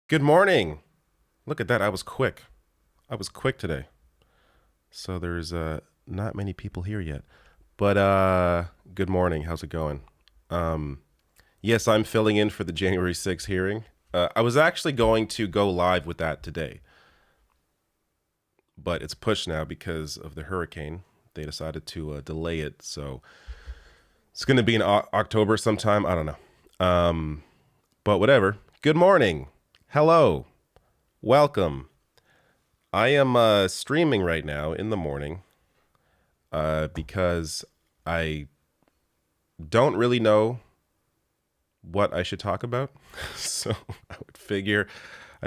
Good morning. Look at that. I was quick. I was quick today. So there's not many people here yet. But good morning. How's it going? Um yes, I'm filling in for the January 6th hearing. I was actually going to go live with that today, but it's pushed now because of the hurricane. They decided to delay it. So it's going to be in October sometime. I don't know. But whatever. Good morning. Hello. Welcome. I am streaming right now in the morning because I don't really know what I should talk about. So I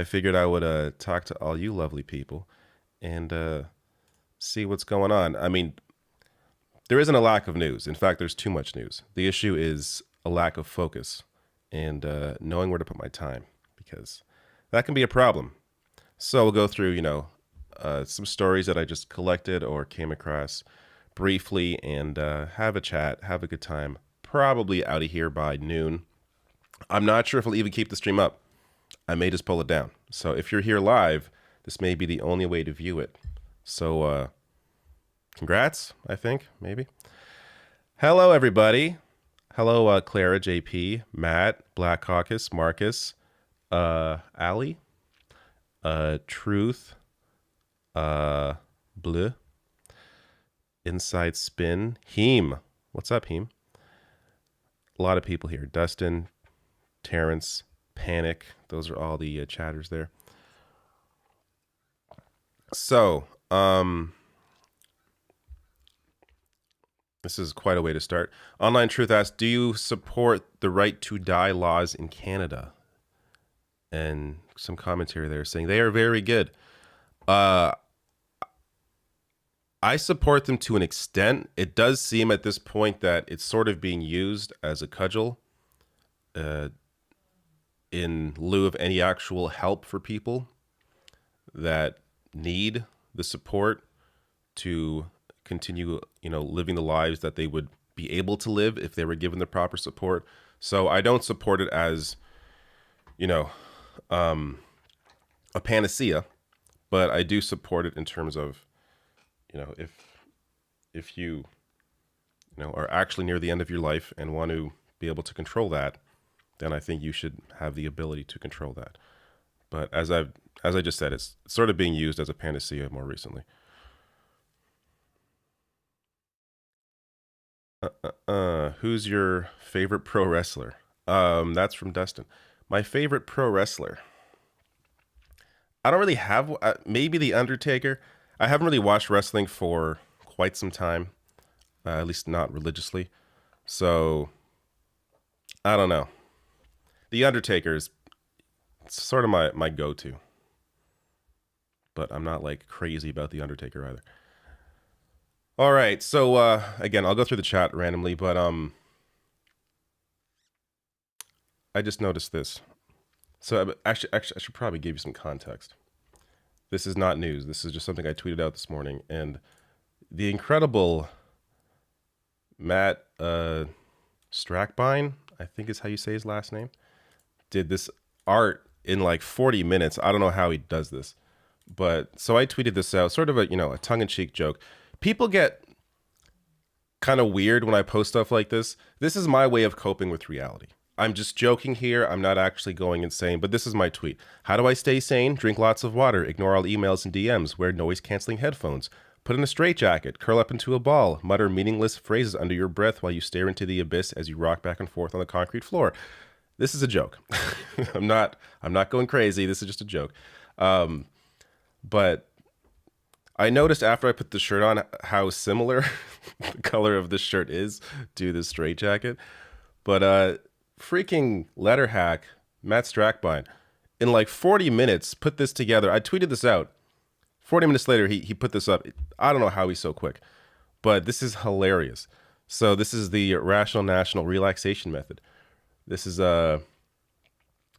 figured I would talk to all you lovely people and see what's going on. I mean, there isn't a lack of news. In fact, there's too much news. The issue is a lack of focus and knowing where to put my time because that can be a problem. So we'll go through, some stories that I just collected or came across briefly and have a chat, have a good time. Probably out of here by noon. I'm not sure if I'll even keep the stream up. I may just pull it down. So if you're here live, this may be the only way to view it. So congrats, I think, maybe. Hello, everybody. Hello, Clara, JP, Matt, Black Caucus, Marcus, Ali, Truth, Bleu, Inside Spin, Heem. What's up, Heem? A lot of people here. Dustin, Terrence, Panic. Those are all the chatters there. So, this is quite a way to start. Online Truth asks, do you support the right to die laws in Canada? And some commentary there saying they are very good. I support them to an extent. It does seem at this point that it's sort of being used as a cudgel in lieu of any actual help for people that need the support to continue, living the lives that they would be able to live if they were given the proper support. So I don't support it as, a panacea, but I do support it in terms of, if you, are actually near the end of your life and want to be able to control that, then I think you should have the ability to control that. But as I just said, it's sort of being used as a panacea more recently. Who's your favorite pro wrestler? That's from Dustin. My favorite pro wrestler. I don't really have maybe the Undertaker. I haven't really watched wrestling for quite some time, at least not religiously. So I don't know. The Undertaker is sort of my go-to, but I'm not like crazy about the Undertaker either. All right, so again, I'll go through the chat randomly, but I just noticed this. So actually, I should probably give you some context. This is not news. This is just something I tweeted out this morning, and the incredible Matt Strackbine, I think is how you say his last name, did this art in like 40 minutes. I don't know how he does this, but so I tweeted this out, sort of a a tongue-in-cheek joke. People get kind of weird when I post stuff like this. This is my way of coping with reality. I'm just joking here. I'm not actually going insane, but this is my tweet. How do I stay sane? Drink lots of water, ignore all emails and DMs, wear noise-canceling headphones, put in a straitjacket, curl up into a ball, mutter meaningless phrases under your breath while you stare into the abyss as you rock back and forth on the concrete floor. This is a joke. I'm not going crazy. This is just a joke. But I noticed after I put the shirt on how similar the color of this shirt is to this straitjacket. But freaking letter hack, Matt Strackbine, in like 40 minutes, put this together. I tweeted this out. 40 minutes later, he put this up. I don't know how he's so quick, but this is hilarious. So this is the Rational National Relaxation Method. This is a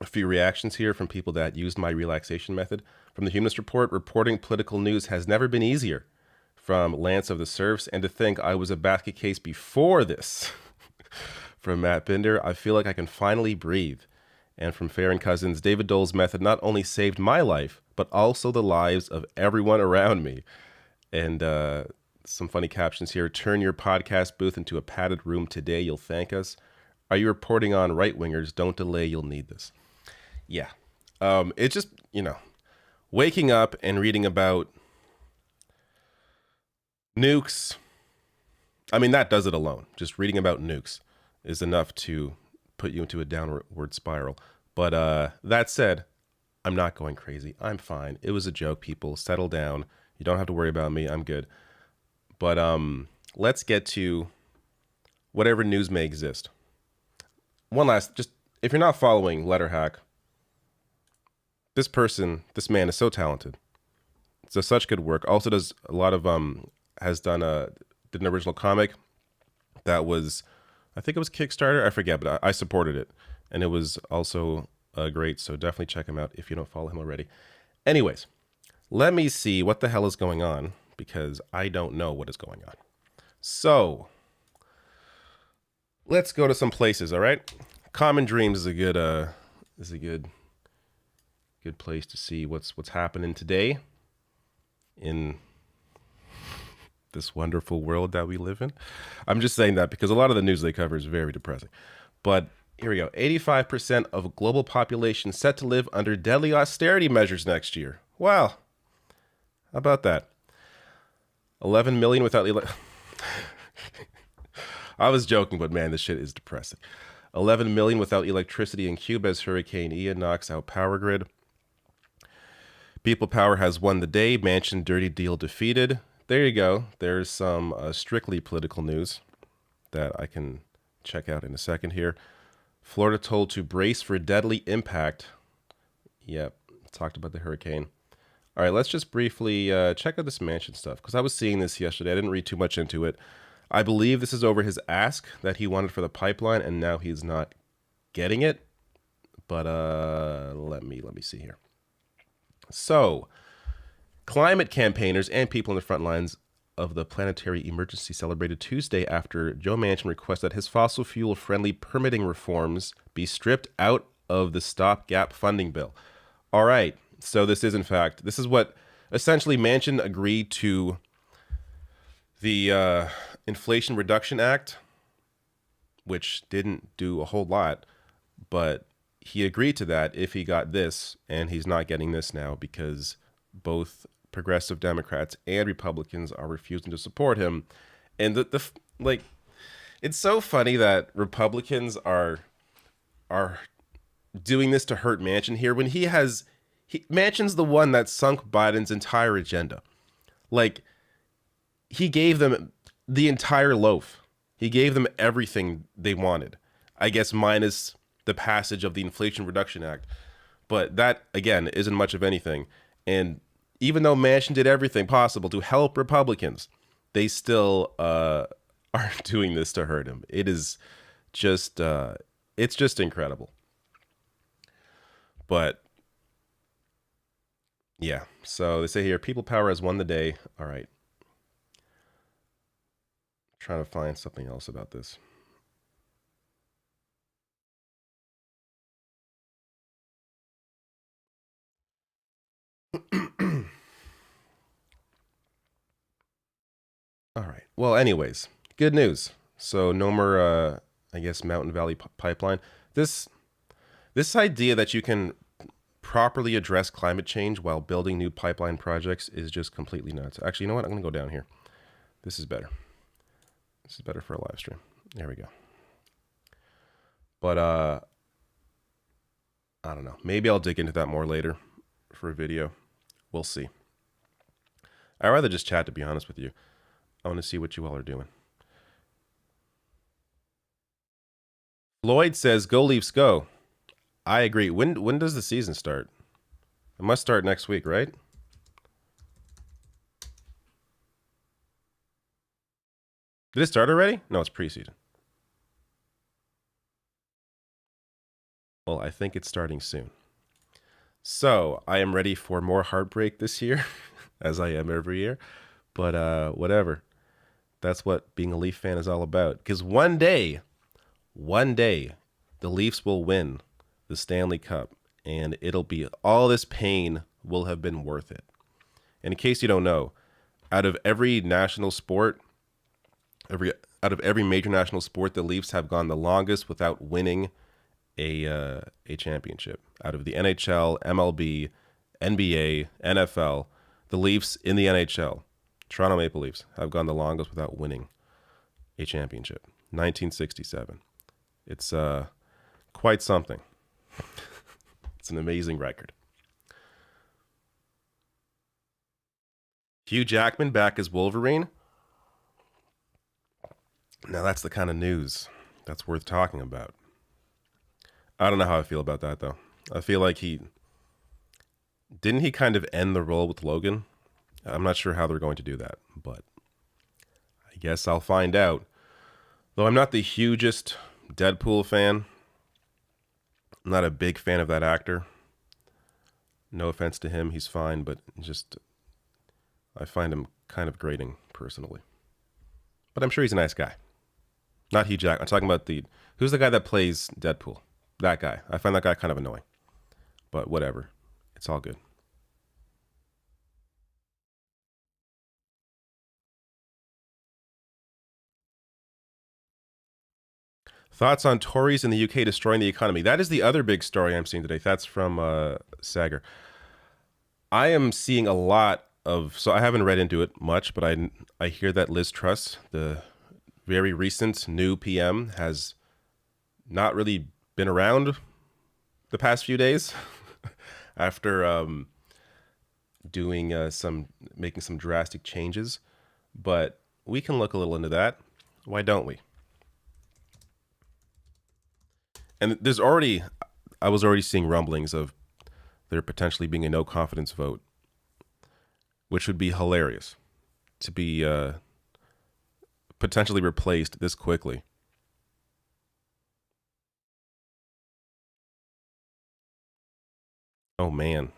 few reactions here from people that used my relaxation method. From the Humanist Report, reporting political news has never been easier. From Lance of the Serfs, and to think I was a basket case before this. From Matt Binder, I feel like I can finally breathe. And from Farron Cousins, David Dole's method not only saved my life, but also the lives of everyone around me. And some funny captions here. Turn your podcast booth into a padded room today. You'll thank us. Are you reporting on right-wingers? Don't delay. You'll need this. Yeah. It's just, waking up and reading about nukes. I mean, that does it alone. Just reading about nukes is enough to put you into a downward spiral. But that said, I'm not going crazy. I'm fine. It was a joke, people. Settle down. You don't have to worry about me. I'm good. But let's get to whatever news may exist. One last, just if you're not following Letterhack, this man is so talented. Does such good work. Also does a lot of did an original comic that was, I think it was Kickstarter. I forget, but I supported it, and it was also great. So definitely check him out if you don't follow him already. Anyways, let me see what the hell is going on, because I don't know what is going on. So let's go to some places. All right, Common Dreams is a good place to see what's happening today in this wonderful world that we live in. I'm just saying that because a lot of the news they cover is very depressing. But here we go. 85% of global population set to live under deadly austerity measures next year. Wow. How about that? 11 million without I was joking, but man, this shit is depressing. 11 million without electricity in Cuba as Hurricane Ian knocks out power grid. People Power has won the day. Manchin dirty deal defeated. There you go. There's some strictly political news that I can check out in a second here. Florida told to brace for deadly impact. Yep, talked about the hurricane. All right, let's just briefly check out this Manchin stuff, because I was seeing this yesterday. I didn't read too much into it. I believe this is over his ask that he wanted for the pipeline, and now he's not getting it. But let me see here. So, climate campaigners and people in the front lines of the planetary emergency celebrated Tuesday after Joe Manchin requested that his fossil fuel-friendly permitting reforms be stripped out of the stopgap funding bill. All right, so this is what essentially Manchin agreed to the Inflation Reduction Act, which didn't do a whole lot, but he agreed to that if he got this, and he's not getting this now because both progressive Democrats and Republicans are refusing to support him. And it's so funny that Republicans are doing this to hurt Manchin here when Manchin's the one that sunk Biden's entire agenda. Like, he gave them the entire loaf. He gave them everything they wanted, I guess, minus the passage of the Inflation Reduction Act. But that, again, isn't much of anything. And even though Manchin did everything possible to help Republicans, they still are doing this to hurt him. It is just, it's just incredible. But yeah, so they say here, People Power has won the day. All right. Trying to find something else about this. All right. Well, anyways, good news. So no more, I guess, Mountain Valley Pipeline. This idea that you can properly address climate change while building new pipeline projects is just completely nuts. Actually, you know what? I'm going to go down here. This is better. This is better for a live stream. There we go. But I don't know. Maybe I'll dig into that more later for a video. We'll see. I'd rather just chat, to be honest with you. I want to see what you all are doing. Lloyd says, "Go Leafs, go." I agree. When does the season start? It must start next week, right? Did it start already? No, it's preseason. Well, I think it's starting soon. So I am ready for more heartbreak this year, as I am every year. But whatever. That's what being a Leaf fan is all about. Because one day, the Leafs will win the Stanley Cup, and it'll be all this pain will have been worth it. And in case you don't know, out of every national sport, every out of every major national sport, the Leafs have gone the longest without winning a championship. Out of the NHL, MLB, NBA, NFL, the Leafs in the NHL, Toronto Maple Leafs, have gone the longest without winning a championship. 1967. It's quite something. It's an amazing record. Hugh Jackman back as Wolverine. Now that's the kind of news that's worth talking about. I don't know how I feel about that though. I feel like he kind of end the role with Logan. I'm not sure how they're going to do that, but I guess I'll find out. Though I'm not the hugest Deadpool fan. I'm not a big fan of that actor. No offense to him, he's fine, but just I find him kind of grating personally. But I'm sure he's a nice guy. Not Hugh Jackman. I'm talking about who's the guy that plays Deadpool? That guy. I find that guy kind of annoying. But whatever. It's all good. Thoughts on Tories in the UK destroying the economy? That is the other big story I'm seeing today. That's from Sager. I am seeing a lot of, so I haven't read into it much, but I hear that Liz Truss, the very recent new PM, has not really been around the past few days after making some drastic changes. But we can look a little into that. Why don't we? And I was already seeing rumblings of there potentially being a no confidence vote, which would be hilarious to be potentially replaced this quickly. Oh man.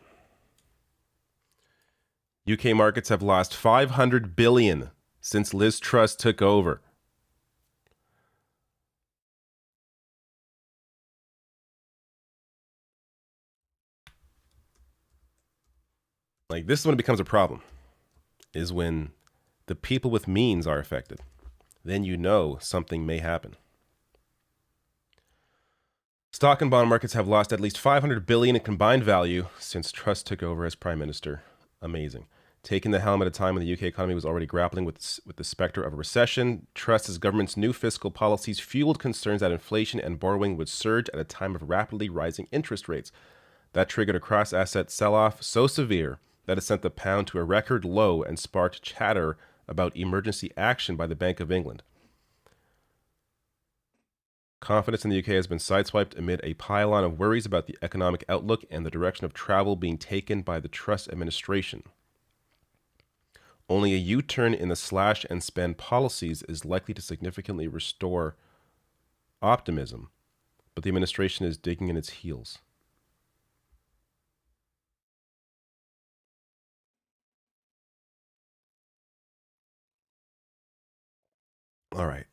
UK markets have lost 500 billion since Liz Truss took over. Like, this is when it becomes a problem, is when the people with means are affected. Then you know something may happen. Stock and bond markets have lost at least 500 billion in combined value since Truss took over as prime minister. Amazing. Taking the helm at a time when the UK economy was already grappling with the specter of a recession, Truss's government's new fiscal policies fueled concerns that inflation and borrowing would surge at a time of rapidly rising interest rates. That triggered a cross-asset sell-off so severe that it sent the pound to a record low and sparked chatter about emergency action by the Bank of England. Confidence in the UK has been sideswiped amid a pile-on of worries about the economic outlook and the direction of travel being taken by the Truss administration. Only a U-turn in the slash and spend policies is likely to significantly restore optimism, but the administration is digging in its heels. All right.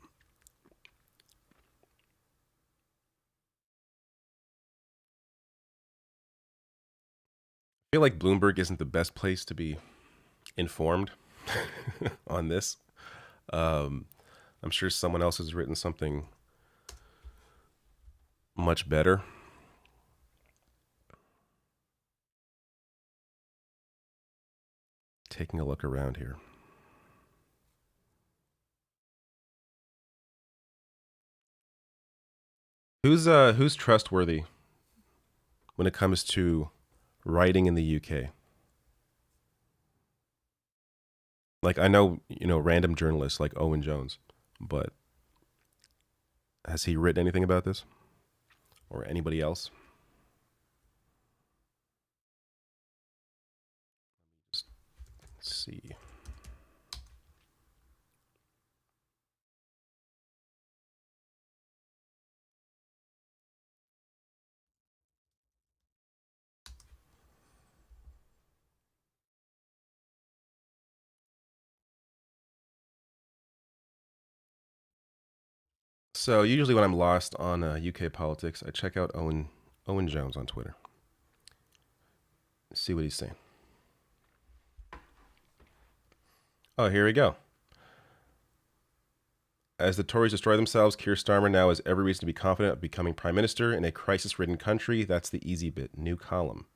I feel like Bloomberg isn't the best place to be informed on this. I'm sure someone else has written something much better. Taking a look around here. Who's trustworthy when it comes to writing in the UK? Like, I know, random journalists like Owen Jones, but has he written anything about this? Or anybody else? Let's see. So usually when I'm lost on UK politics, I check out Owen Jones on Twitter. Let's see what he's saying. Oh, here we go. As the Tories destroy themselves, Keir Starmer now has every reason to be confident of becoming Prime Minister in a crisis-ridden country. That's the easy bit. New column.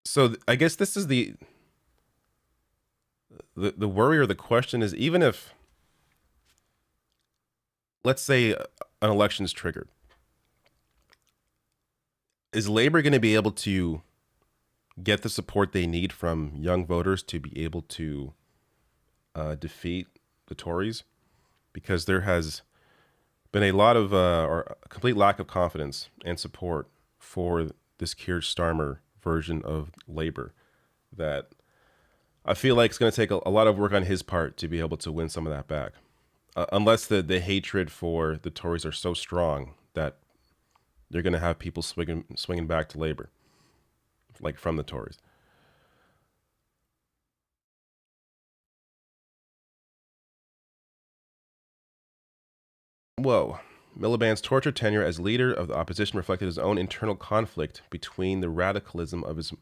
So I guess this is the worry or the question is, even if, let's say, an election is triggered, is Labour going to be able to get the support they need from young voters to be able to defeat the Tories? Because there has been a lot of, or a complete lack of confidence and support for this Keir Starmer version of Labour, that I feel like it's going to take a lot of work on his part to be able to win some of that back. Unless the hatred for the Tories are so strong that they're going to have people swinging back to Labour, like from the Tories. Whoa. Miliband's tortured tenure as leader of the opposition reflected his own internal conflict between the radicalism of his...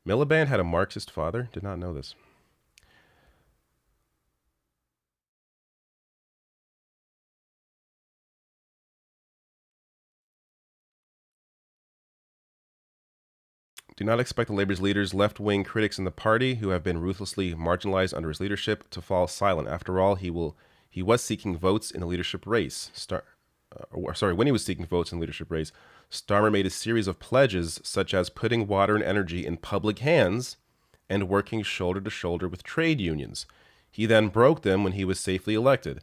Miliband had a Marxist father? Did not know this. Do not expect the Labour's leaders, left-wing critics in the party, who have been ruthlessly marginalized under his leadership, to fall silent. After all, he was seeking votes in the leadership race. When he was seeking votes in the leadership race, Starmer made a series of pledges, such as putting water and energy in public hands and working shoulder to shoulder with trade unions. He then broke them when he was safely elected.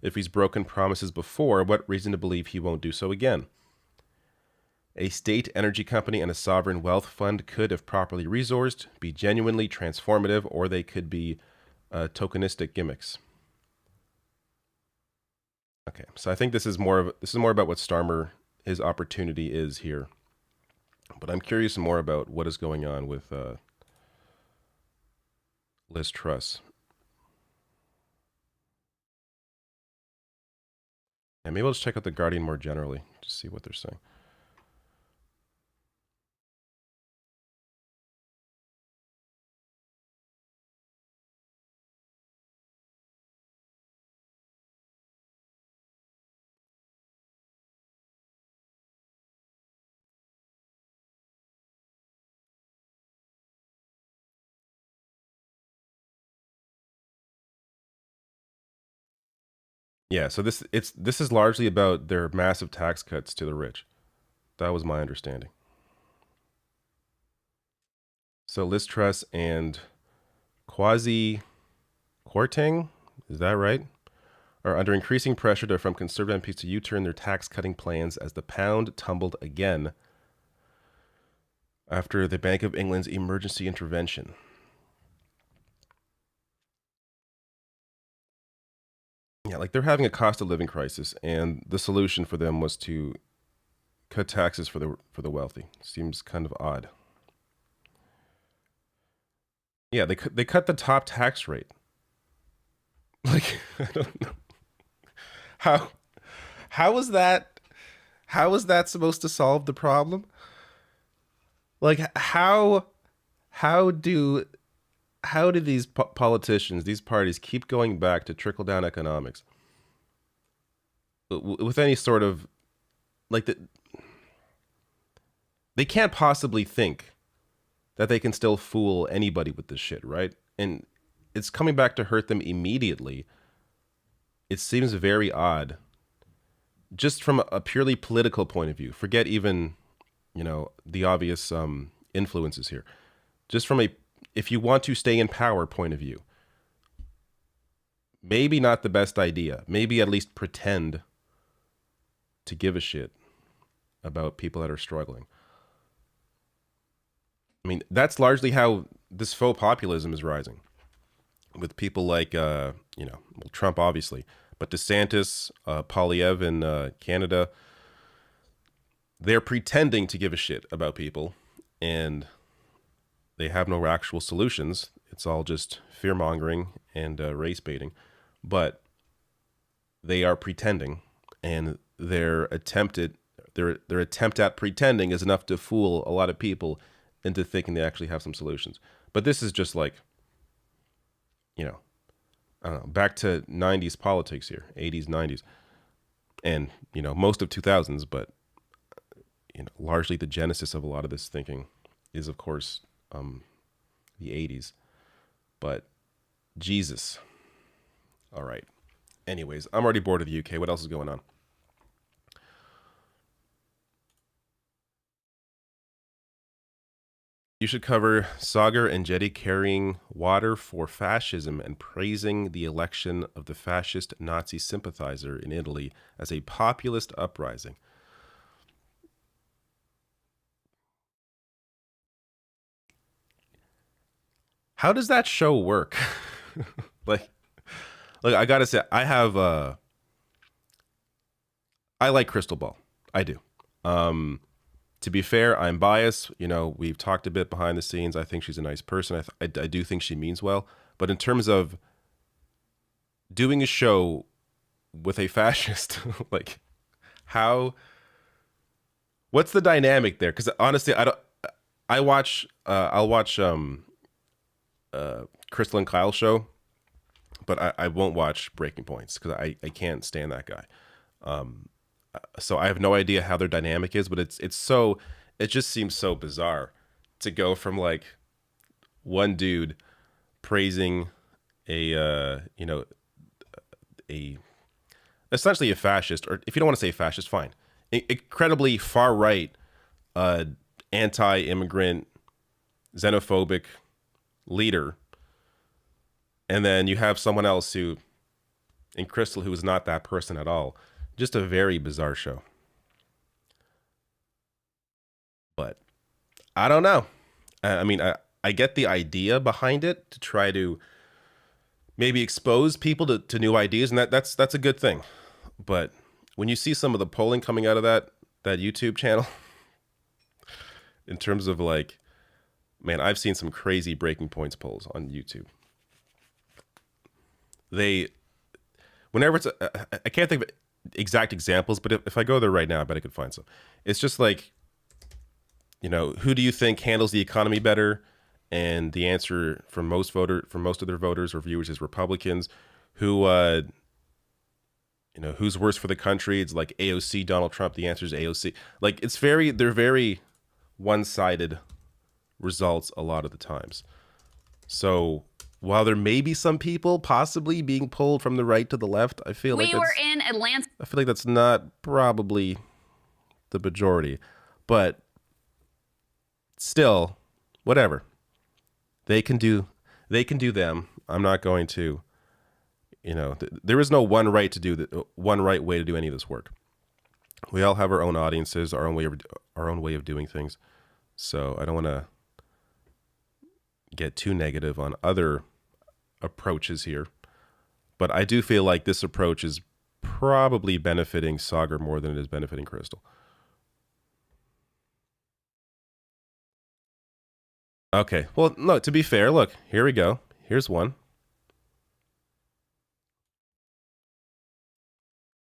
If he's broken promises before, what reason to believe he won't do so again? A state energy company and a sovereign wealth fund could, if properly resourced, be genuinely transformative, or they could be tokenistic gimmicks. Okay, so I think this is more about what Starmer, his opportunity is here. But I'm curious more about what is going on with Liz Truss. And maybe I'll just check out The Guardian more generally to see what they're saying. Yeah, so this is largely about their massive tax cuts to the rich. That was my understanding. So Liz Truss and Kwasi Kwarteng, is that right, are under increasing pressure from Conservative MPs to U-turn their tax-cutting plans as the pound tumbled again after the Bank of England's emergency intervention. Yeah, like they're having a cost of living crisis, and the solution for them was to cut taxes for the wealthy. Seems kind of odd. Yeah, they cut the top tax rate. Like, I don't know. How is that supposed to solve the problem? Like, how do these politicians, these parties, keep going back to trickle down economics with any sort of, like, they can't possibly think that they can still fool anybody with this shit, right? And it's coming back to hurt them immediately. It seems very odd, just from a purely political point of view. Forget even, the obvious influences here. Just from if you want to stay in power point of view, maybe not the best idea. Maybe at least pretend to give a shit about people that are struggling. I mean, that's largely how this faux populism is rising, with people like, Trump, obviously, but DeSantis, Poilievre in Canada. They're pretending to give a shit about people, and they have no actual solutions. It's all just fear-mongering and race baiting. But they are pretending, and their attempt at pretending is enough to fool a lot of people into thinking they actually have some solutions. But this is just like, you know, I don't know, back to 90s politics here, 80s, 90s, and, most of 2000s, but, largely the genesis of a lot of this thinking is, of course, the 80s. But Jesus. All right. Anyways, I'm already bored of the UK. What else is going on? You should cover Sagar and Jetty carrying water for fascism and praising the election of the fascist Nazi sympathizer in Italy as a populist uprising. How does that show work? like, I gotta say, I like Crystal Ball. I do. To be fair, I'm biased. We've talked a bit behind the scenes. I think she's a nice person. I do think she means well. But in terms of doing a show with a fascist, like, what's the dynamic there? Because honestly, I'll watch Crystal and Kyle's show, but I won't watch Breaking Points because I can't stand that guy. So I have no idea how their dynamic is, but it just seems so bizarre to go from like one dude praising a essentially a fascist, or if you don't want to say fascist, fine, incredibly far right, anti-immigrant, xenophobic leader, and then you have someone else in Crystal who is not that person at all. Just a very bizarre show. But I don't know. I mean, I get the idea behind it to try to maybe expose people to new ideas, and that's a good thing. But when you see some of the polling coming out of that YouTube channel, in terms of like, man, I've seen some crazy Breaking Points polls on YouTube. Whenever it's, I can't think of exact examples, but if I go there right now, I bet I could find some. It's just like, who do you think handles the economy better? And the answer for most of their voters or viewers is Republicans. Who's worse for the country? It's like AOC, Donald Trump. The answer is AOC. Like, they're very one-sided results a lot of the times. So while there may be some people possibly being pulled from the right to the left, I feel like were in Atlanta. I feel like that's not probably the majority, but still, whatever. They can do them. I'm not going to, there is no one right way to do any of this work. We all have our own audiences, our own way of doing things. So I don't want to get too negative on other approaches here, but I do feel like this approach is probably benefiting Sagar more than it is benefiting Crystal. Okay, well, no, to be fair, look, here we go. Here's one.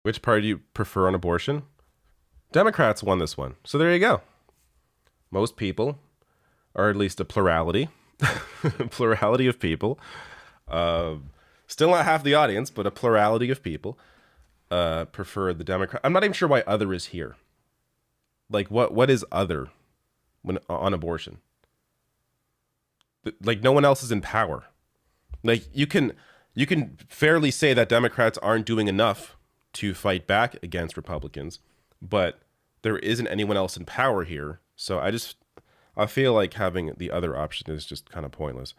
Which party do you prefer on abortion? Democrats won this one, so there you go. Most people, or at least a plurality of people, still not half the audience, but a plurality of people prefer the Democrat. I'm not even sure why other is here. Like, what is other when on abortion? Like, no one else is in power. Like, you can fairly say that Democrats aren't doing enough to fight back against Republicans, but there isn't anyone else in power here. So I feel like having the other option is just kind of pointless.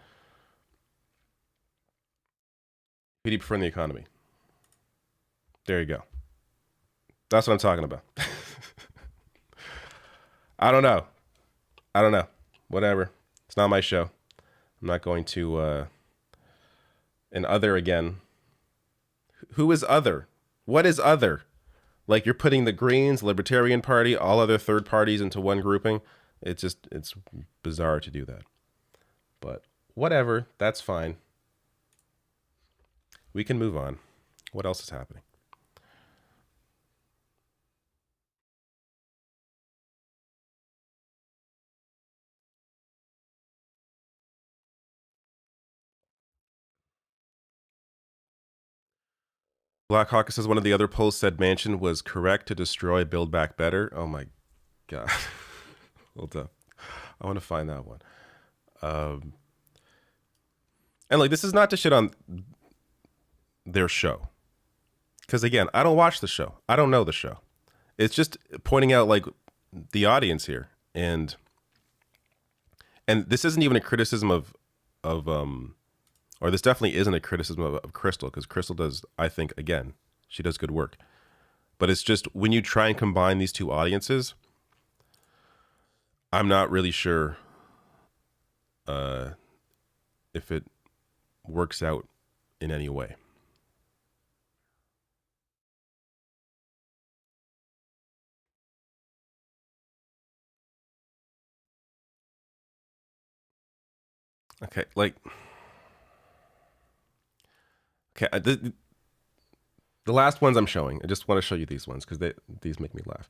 Who do you prefer in the economy? There you go. That's what I'm talking about. I don't know. Whatever. It's not my show. I'm not going to, and other again. Who is other? What is other? Like, you're putting the Greens, Libertarian Party, all other third parties into one grouping. It's bizarre to do that. But whatever, that's fine. We can move on. What else is happening? Black Hawk says one of the other polls said Manchin was correct to destroy Build Back Better. Oh my God. Hold up. I want to find that one. And like, this is not to shit on their show. Because again, I don't watch the show. I don't know the show. It's just pointing out like the audience here. And this isn't even a criticism of or this definitely isn't a criticism of Crystal, because Crystal does, I think, again, she does good work. But it's just when you try and combine these two audiences, I'm not really sure if it works out in any way. Okay, like, okay, the last ones I'm showing, I just want to show you these ones because these make me laugh.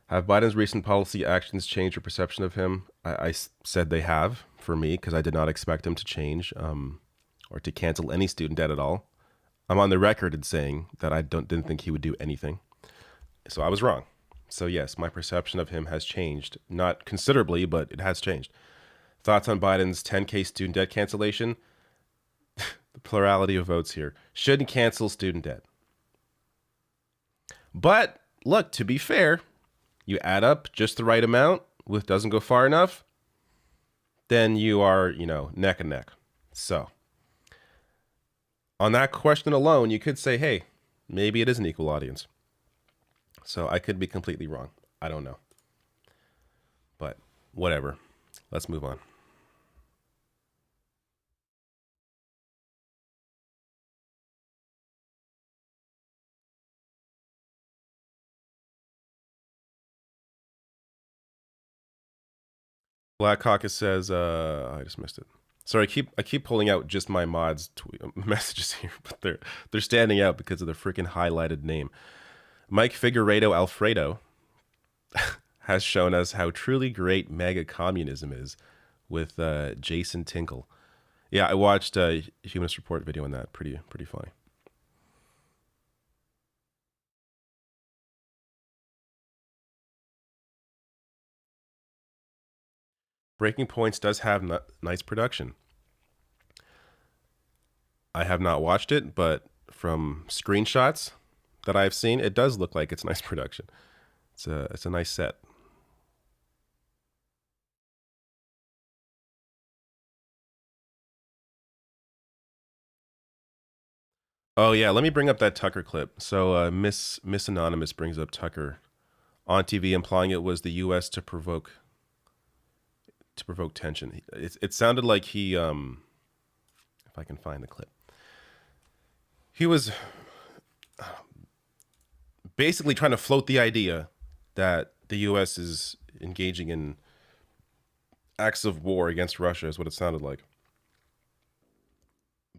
Have Biden's recent policy actions changed your perception of him? I said they have for me because I did not expect him to change or to cancel any student debt at all. I'm on the record in saying that I didn't think he would do anything. So I was wrong. So yes, my perception of him has changed. Not considerably, but it has changed. Thoughts on Biden's 10K student debt cancellation? The plurality of votes here. Shouldn't cancel student debt. But look, to be fair, you add up just the right amount, with doesn't go far enough, then you are, neck and neck. So on that question alone, you could say, hey, maybe it is an equal audience. So I could be completely wrong. I don't know. But whatever. Let's move on. Black Caucus says, I just missed it. Sorry, I keep pulling out just my mods messages here, but they're standing out because of the freaking highlighted name. Mike Figueredo Alfredo has shown us how truly great mega communism is with Jason Tinkle. Yeah, I watched a Humanist Report video on that. Pretty funny. Breaking Points does have nice production. I have not watched it, but from screenshots that I've seen, it does look like it's nice production. It's a nice set. Oh yeah, let me bring up that Tucker clip. So Miss Anonymous brings up Tucker on TV, implying it was the U.S. to provoke tension. It sounded like he, if I can find the clip, he was basically trying to float the idea that the U.S. is engaging in acts of war against Russia, is what it sounded like.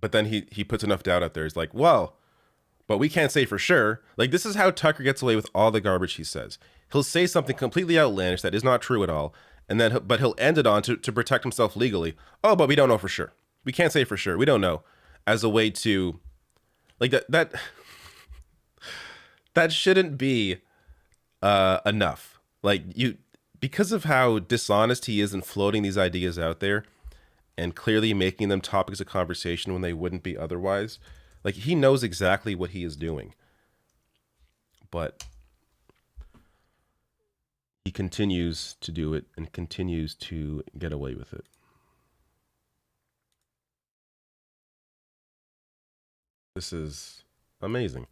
But then he puts enough doubt out there. He's like, well, but we can't say for sure. Like, this is how Tucker gets away with all the garbage he says. He'll say something completely outlandish that is not true at all, and then but he'll end it on to protect himself legally. Oh, but we don't know for sure. We can't say for sure. We don't know, as a way to, like, that shouldn't be enough. Like, because of how dishonest he is in floating these ideas out there and clearly making them topics of conversation when they wouldn't be otherwise. Like, he knows exactly what he is doing. But he continues to do it and continues to get away with it. This is amazing.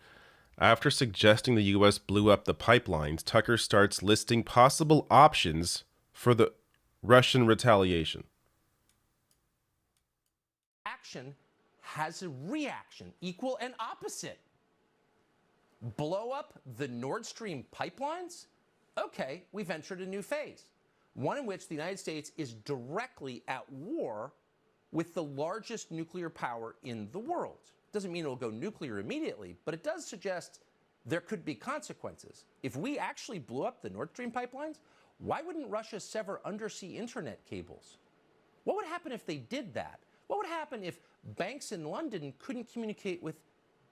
After suggesting the U.S. blew up the pipelines, Tucker starts listing possible options for the Russian retaliation. Action has a reaction, equal and opposite. Blow up the Nord Stream pipelines? Okay, we've entered a new phase, one in which the United States is directly at war with the largest nuclear power in the world. Doesn't mean it'll go nuclear immediately, but it does suggest there could be consequences. If we actually blew up the Nord Stream pipelines, why wouldn't Russia sever undersea internet cables? What would happen if they did that? What would happen if banks in London couldn't communicate with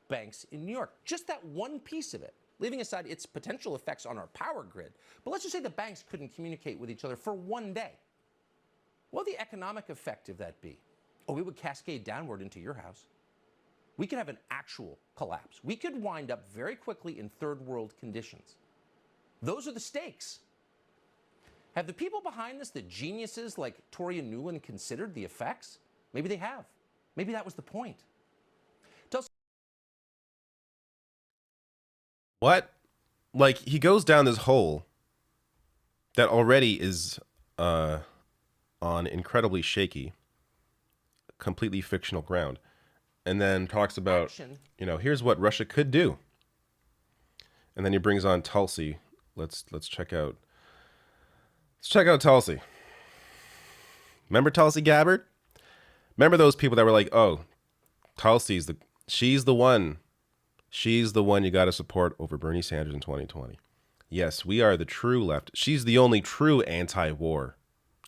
banks in New York. Just that one piece of it, leaving aside its potential effects on our power grid. But let's just say the banks couldn't communicate with each other for one day. What would the economic effect of that be? Oh, it would cascade downward into your house. We could have an actual collapse. We could wind up very quickly in third world conditions. Those are the stakes. Have the people behind this, the geniuses like Toria Nuland, considered the effects? Maybe they have. Maybe that was the point. What? Like, he goes down this hole that already is on incredibly shaky, completely fictional ground, and then talks about, here's what Russia could do. And then he brings on Tulsi. Let's check out Tulsi. Remember Tulsi Gabbard? Remember those people that were like, oh, she's the one you got to support over Bernie Sanders in 2020. Yes, we are the true left. She's the only true anti-war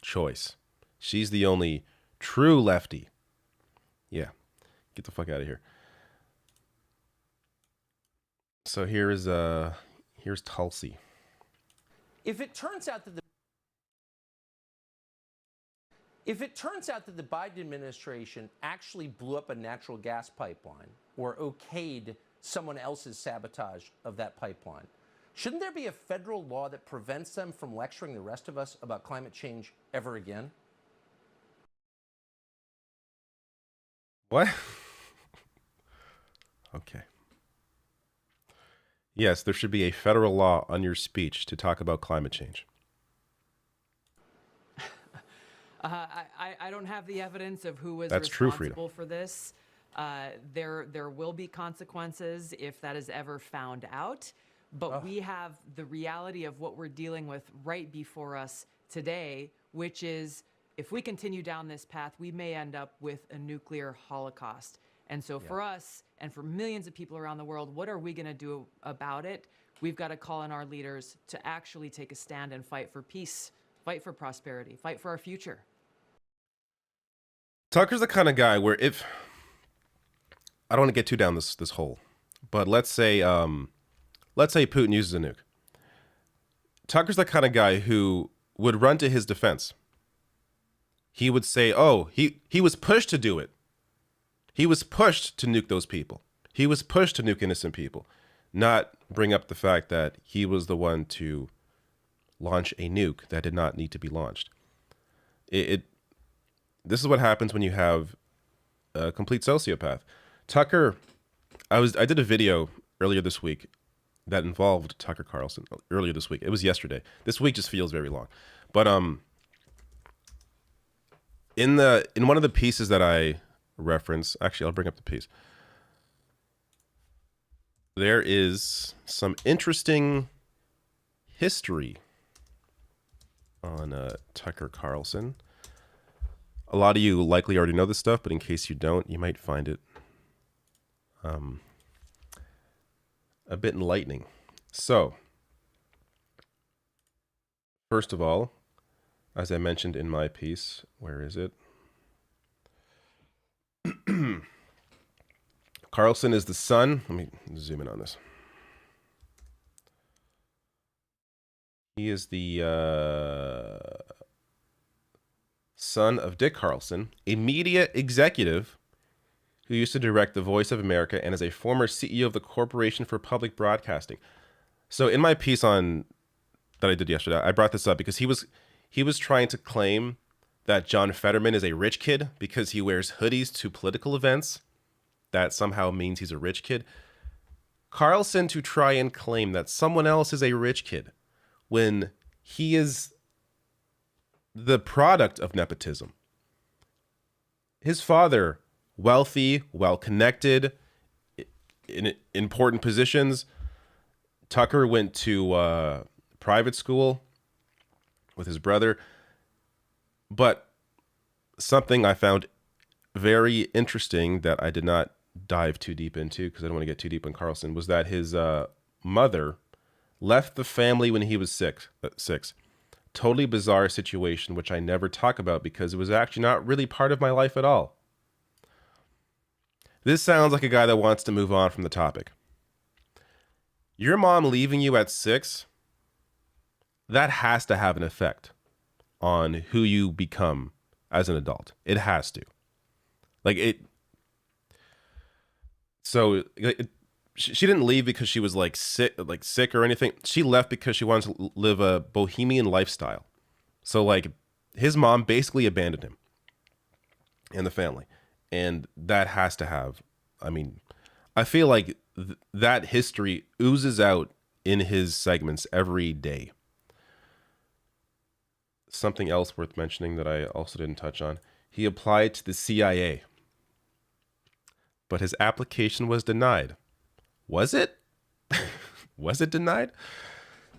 choice. She's the only true lefty. Yeah, get the fuck out of here. So here's Tulsi. If it turns out that the Biden administration actually blew up a natural gas pipeline or okayed someone else's sabotage of that pipeline, shouldn't there be a federal law that prevents them from lecturing the rest of us about climate change ever again? What? Okay. Yes, there should be a federal law on your speech to talk about climate change. I don't have the evidence of who was That's true, responsible for this. There will be consequences if that is ever found out. But we have the reality of what we're dealing with right before us today, which is if we continue down this path, we may end up with a nuclear holocaust. And so for us and for millions of people around the world, what are we going to do about it? We've got to call on our leaders to actually take a stand and fight for peace, fight for prosperity, fight for our future. Tucker's the kind of guy where if I don't want to get too down this hole, but let's say Putin uses a nuke. Tucker's the kind of guy who would run to his defense. He would say, "Oh, he was pushed to do it. He was pushed to nuke those people. He was pushed to nuke innocent people," not bring up the fact that he was the one to launch a nuke that did not need to be launched. This is what happens when you have a complete sociopath. Tucker, I did a video earlier this week that involved Tucker Carlson. Earlier this week, it was yesterday. This week just feels very long, but in one of the pieces that I reference, actually, I'll bring up the piece. There is some interesting history on Tucker Carlson. A lot of you likely already know this stuff, but in case you don't, you might find it a bit enlightening. So, first of all, as I mentioned in my piece, where is it? Carlson is the son. Let me zoom in on this. He is the son of Dick Carlson, a media executive who used to direct The Voice of America and is a former CEO of the Corporation for Public Broadcasting. So in my piece that I did yesterday, I brought this up because he was trying to claim that John Fetterman is a rich kid because he wears hoodies to political events. That somehow means he's a rich kid. Carlson to try and claim that someone else is a rich kid when he is the product of nepotism. His father, wealthy, well-connected, in important positions. Tucker went to private school with his brother. But something I found very interesting that I did not dive too deep into because I don't want to get too deep on Carlson was that his mother left the family when he was six. Totally bizarre situation, which I never talk about because it was actually not really part of my life at all. This sounds like a guy that wants to move on from the topic. Your mom leaving you at 6, that has to have an effect on who you become as an adult. It has to. Like it. So she didn't leave because she was like sick or anything. She left because she wanted to live a bohemian lifestyle. So like his mom basically abandoned him and the family. And that has to have, I mean, I feel like that history oozes out in his segments every day. Something else worth mentioning that I also didn't touch on. He applied to the CIA, but his application was denied. Was it? Was it denied?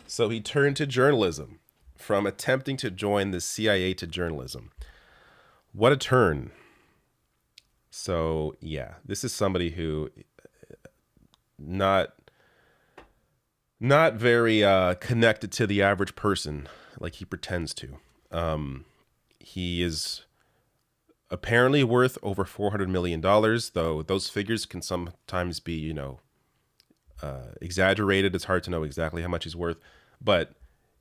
So he turned to journalism, from attempting to join the CIA to journalism. What a turn. So yeah, this is somebody who not very connected to the average person like he pretends to. He is apparently worth over $400 million, though those figures can sometimes be, exaggerated. It's hard to know exactly how much he's worth. But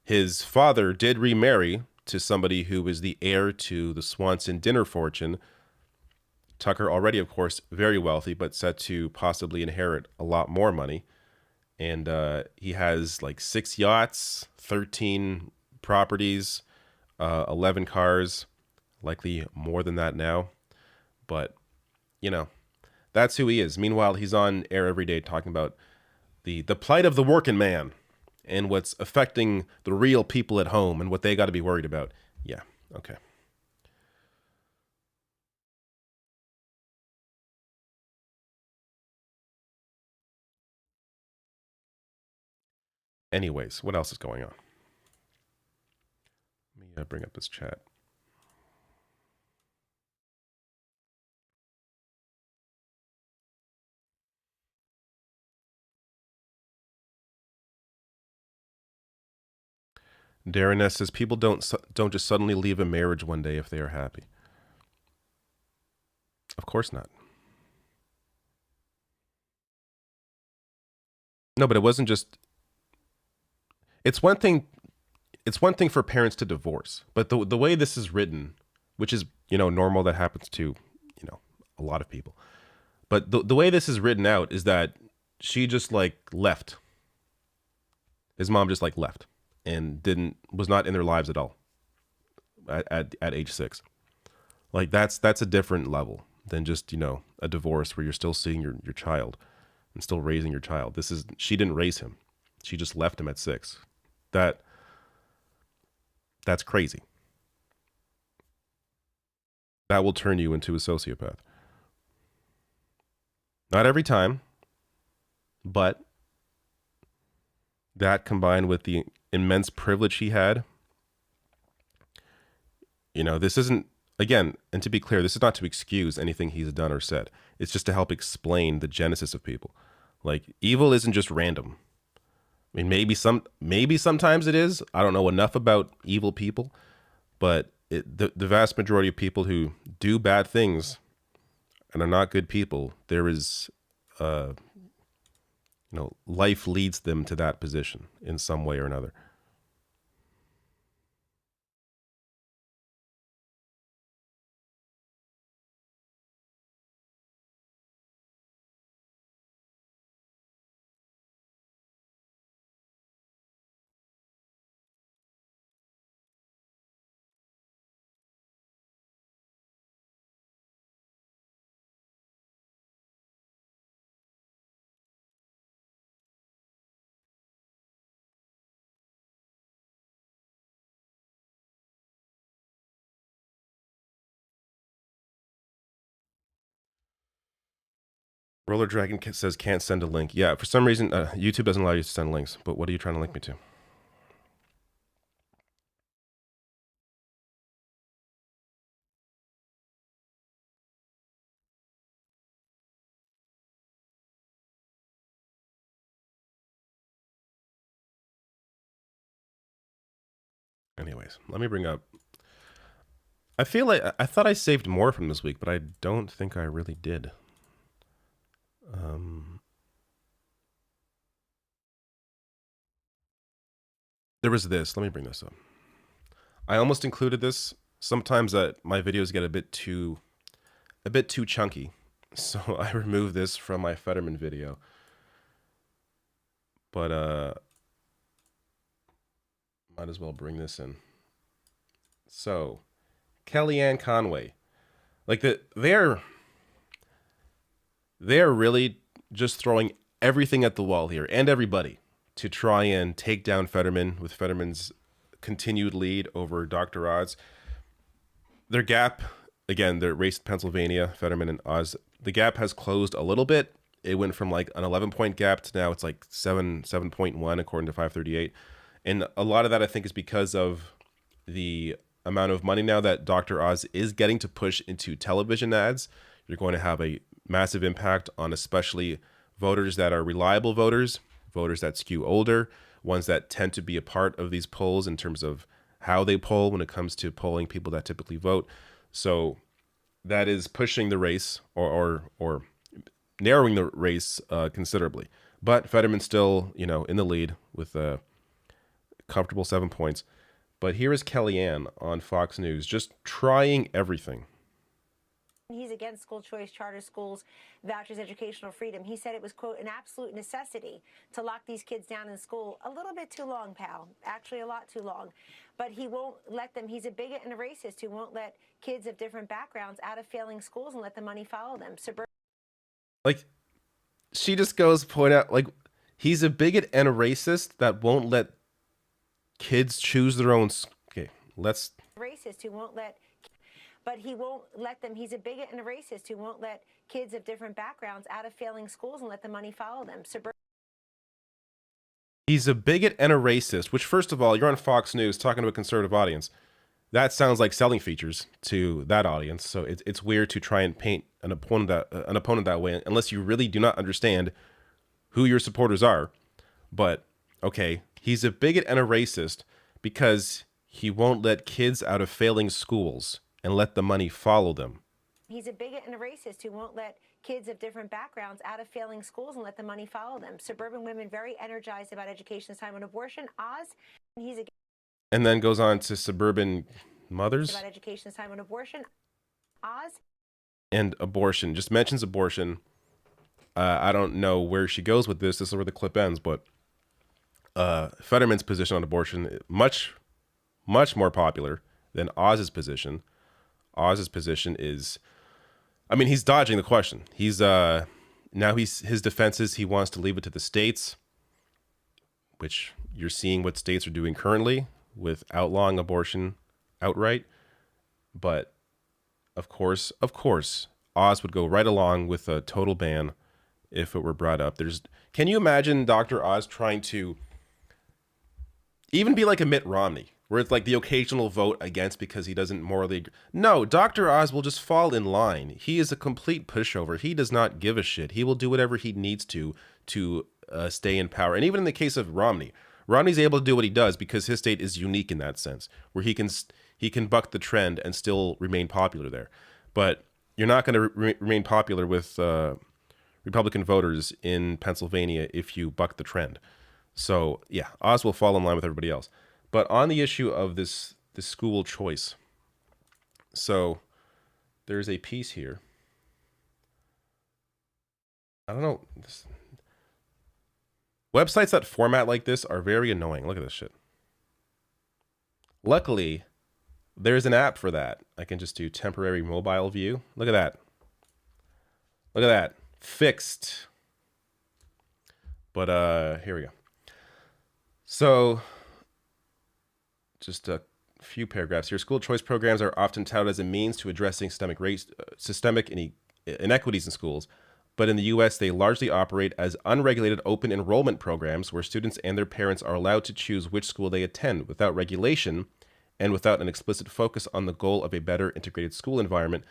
his father did remarry to somebody who was the heir to the Swanson dinner fortune. Tucker already, of course, very wealthy, but set to possibly inherit a lot more money. And he has like 6 yachts, 13 properties, 11 cars, likely more than that now. But, that's who he is. Meanwhile, he's on air every day talking about the plight of the working man and what's affecting the real people at home and what they got to be worried about. Yeah, okay. Anyways, what else is going on? Let me bring up this chat. Darren S says people don't just suddenly leave a marriage one day if they are happy. Of course not. No, but it wasn't just. It's one thing. It's one thing for parents to divorce, but the way this is written, which is normal, that happens to a lot of people, but the way this is written out is that she just like left. His mom just like left and was not in their lives at all at age 6. Like that's a different level than just a divorce where you're still seeing your child and still raising your child. She didn't raise him. She just left him at 6. That's crazy. That will turn you into a sociopath. Not every time, but that combined with the immense privilege he had, this isn't, again, and to be clear, this is not to excuse anything he's done or said. It's just to help explain the genesis of people. Like, evil isn't just random. I mean, maybe sometimes it is. I don't know enough about evil people, but the vast majority of people who do bad things and are not good people, there is, life leads them to that position in some way or another. Roller Dragon says can't send a link. Yeah, for some reason, YouTube doesn't allow you to send links. But what are you trying to link me to? Anyways, let me bring up. I feel like I thought I saved more from this week, but I don't think I really did. There was this. Let me bring this up. I almost included this. Sometimes my videos get a bit too chunky, so I removed this from my Fetterman video. But might as well bring this in. So, Kellyanne Conway, like they're really just throwing everything at the wall here, and everybody, to try and take down Fetterman with Fetterman's continued lead over Dr. Oz. Their gap, again, their race in Pennsylvania, Fetterman and Oz, the gap has closed a little bit. It went from like an 11-point gap to now it's like 7.1 according to 538. And a lot of that, I think, is because of the amount of money now that Dr. Oz is getting to push into television ads. You're going to have a massive impact on especially voters that are reliable voters, voters that skew older, ones that tend to be a part of these polls in terms of how they poll when it comes to polling people that typically vote. So that is pushing the race or narrowing the race considerably. But Fetterman's still, in the lead with a comfortable 7 points. But here is Kellyanne on Fox News, just trying everything. He's against school choice, charter schools, vouchers, educational freedom. He said it was, quote, an absolute necessity to lock these kids down in school. A little bit too long, pal. Actually, a lot too long. But he won't let them. He's a bigot and a racist who won't let kids of different backgrounds out of failing schools and let the money follow them. Like, she just goes point out, like, he's a bigot and a racist that won't let kids choose their own. Okay, let's. Racist who won't let. But he won't let them. He's a bigot and a racist who won't let kids of different backgrounds out of failing schools and let the money follow them. He's a bigot and a racist, which, first of all, you're on Fox News talking to a conservative audience. That sounds like selling features to that audience. So it's weird to try and paint an opponent that way, unless you really do not understand who your supporters are. But, okay, he's a bigot and a racist because he won't let kids out of failing schools and let the money follow them. He's a bigot and a racist who won't let kids of different backgrounds out of failing schools and let the money follow them. Suburban women very energized about education this time on abortion. Oz, he's against. And then goes on to suburban mothers. About education this time on abortion. Oz. And abortion. Just mentions abortion. I don't know where she goes with this. This is where the clip ends. But Fetterman's position on abortion, much, much more popular than Oz's position. Oz's position is, I mean, he's dodging the question. He's his defense is he wants to leave it to the states, which you're seeing what states are doing currently with outlawing abortion outright. But of course, Oz would go right along with a total ban if it were brought up. Can you imagine Dr. Oz trying to even be like a Mitt Romney, where it's like the occasional vote against because he doesn't morally agree? No, Dr. Oz will just fall in line. He is a complete pushover. He does not give a shit. He will do whatever he needs to stay in power. And even in the case of Romney, Romney's able to do what he does because his state is unique in that sense, where he can buck the trend and still remain popular there. But you're not going to remain popular with Republican voters in Pennsylvania if you buck the trend. So yeah, Oz will fall in line with everybody else. But on the issue of this school choice, so there's a piece here. I don't know. Websites that format like this are very annoying. Look at this shit. Luckily, there's an app for that. I can just do temporary mobile view. Look at that. Look at that. Fixed. But here we go. So just a few paragraphs here. School choice programs are often touted as a means to addressing systemic inequities in schools. But in the U.S., they largely operate as unregulated open enrollment programs where students and their parents are allowed to choose which school they attend without regulation and without an explicit focus on the goal of a better integrated school environment.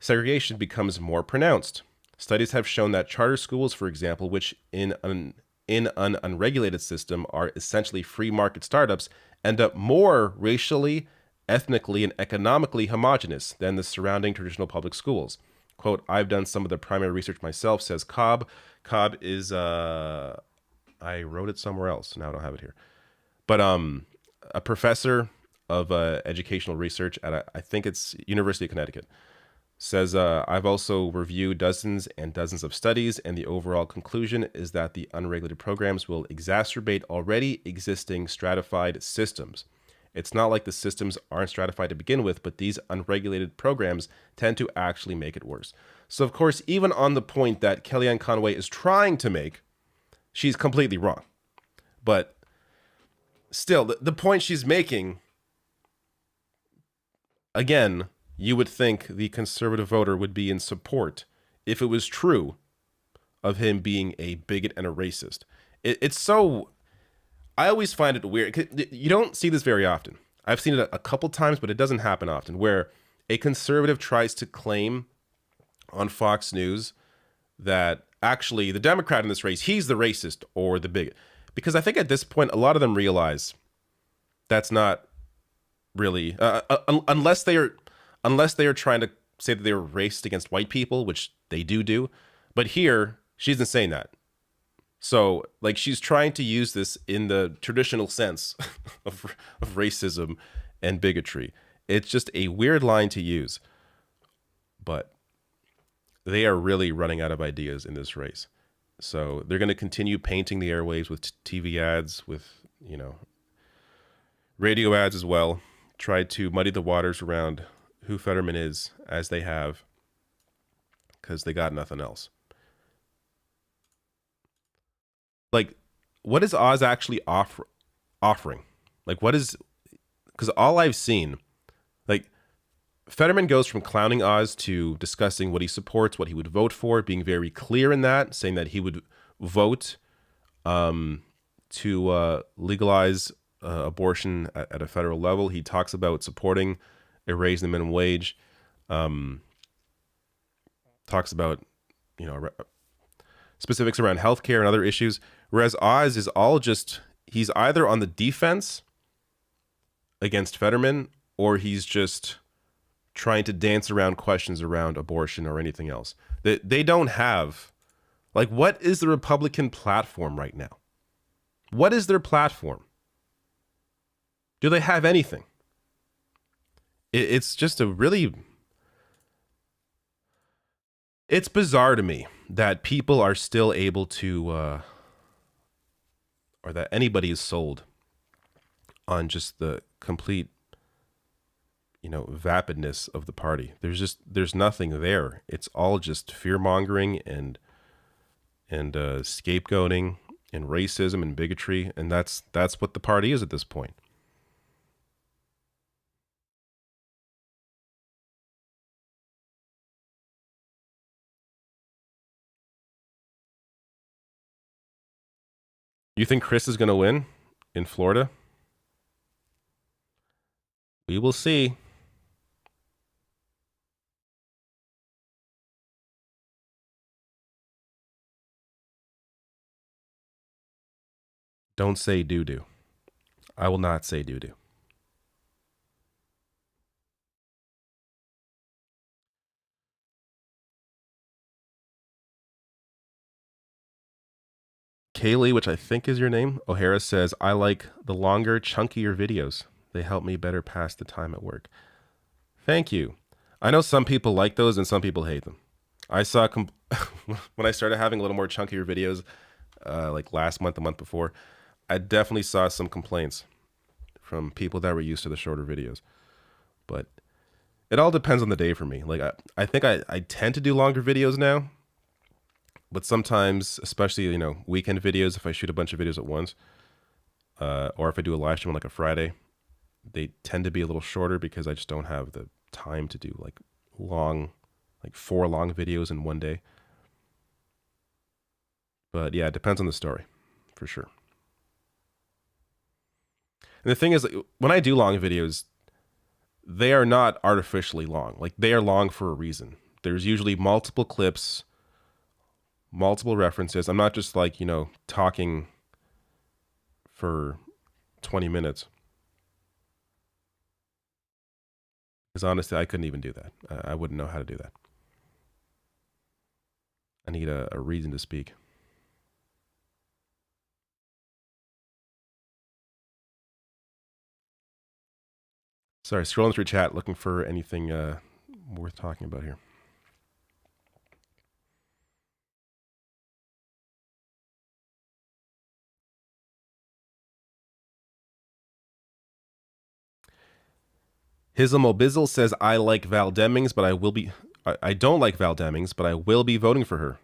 Segregation becomes more pronounced. Studies have shown that charter schools, for example, which in an unregulated system are essentially free market startups, end up more racially, ethnically, and economically homogenous than the surrounding traditional public schools. Quote, I've done some of the primary research myself, says Cobb. Cobb is, I wrote it somewhere else. Now I don't have it here. But a professor of educational research at, I think it's University of Connecticut, says, I've also reviewed dozens and dozens of studies, and the overall conclusion is that the unregulated programs will exacerbate already existing stratified systems. It's not like the systems aren't stratified to begin with, but these unregulated programs tend to actually make it worse. So, of course, even on the point that Kellyanne Conway is trying to make, she's completely wrong. But still, the point she's making, again, you would think the conservative voter would be in support if it was true of him being a bigot and a racist. It's so... I always find it weird. You don't see this very often. I've seen it a couple times, but it doesn't happen often, where a conservative tries to claim on Fox News that actually the Democrat in this race, he's the racist or the bigot. Because I think at this point, a lot of them realize that's not really, unless they are trying to say that they were racist against white people, which they do. But here, she isn't saying that. So, like, she's trying to use this in the traditional sense of racism and bigotry. It's just a weird line to use. But they are really running out of ideas in this race. So they're going to continue painting the airwaves with TV ads, with, radio ads as well. Try to muddy the waters around who Fetterman is, as they have, because they got nothing else. Like, what is Oz actually offering? Like, what is... Because all I've seen, like, Fetterman goes from clowning Oz to discussing what he supports, what he would vote for, being very clear in that, saying that he would vote to legalize abortion at a federal level. He talks about supporting a raise in the minimum wage. Talks about, specifics around healthcare and other issues. Whereas Oz is all just, he's either on the defense against Fetterman, or he's just trying to dance around questions around abortion or anything else. They don't have, like, what is the Republican platform right now? What is their platform? Do they have anything? It's just a really... It's bizarre to me that people are still able to, or that anybody is sold on just the complete, vapidness of the party. There's nothing there. It's all just fear-mongering and scapegoating and racism and bigotry, and that's what the party is at this point. You think Chris is going to win in Florida? We will see. Don't say doo-doo. I will not say doo-doo. Kaylee, which I think is your name, O'Hara says, I like the longer, chunkier videos. They help me better pass the time at work. Thank you. I know some people like those and some people hate them. I saw when I started having a little more chunkier videos, like last month, the month before, I definitely saw some complaints from people that were used to the shorter videos. But it all depends on the day for me. Like, I think I tend to do longer videos now. But sometimes, especially, weekend videos, if I shoot a bunch of videos at once, or if I do a live stream on like a Friday, they tend to be a little shorter because I just don't have the time to do like 4 long videos in one day. But yeah, it depends on the story, for sure. And the thing is, when I do long videos, they are not artificially long. Like, they are long for a reason. There's usually multiple clips, multiple references. I'm not just like, talking for 20 minutes. Because honestly, I couldn't even do that. I wouldn't know how to do that. I need a reason to speak. Sorry, scrolling through chat looking for anything worth talking about here. Hizzle Bizzle says, I like Val Demings, but I don't like Val Demings, but I will be voting for her.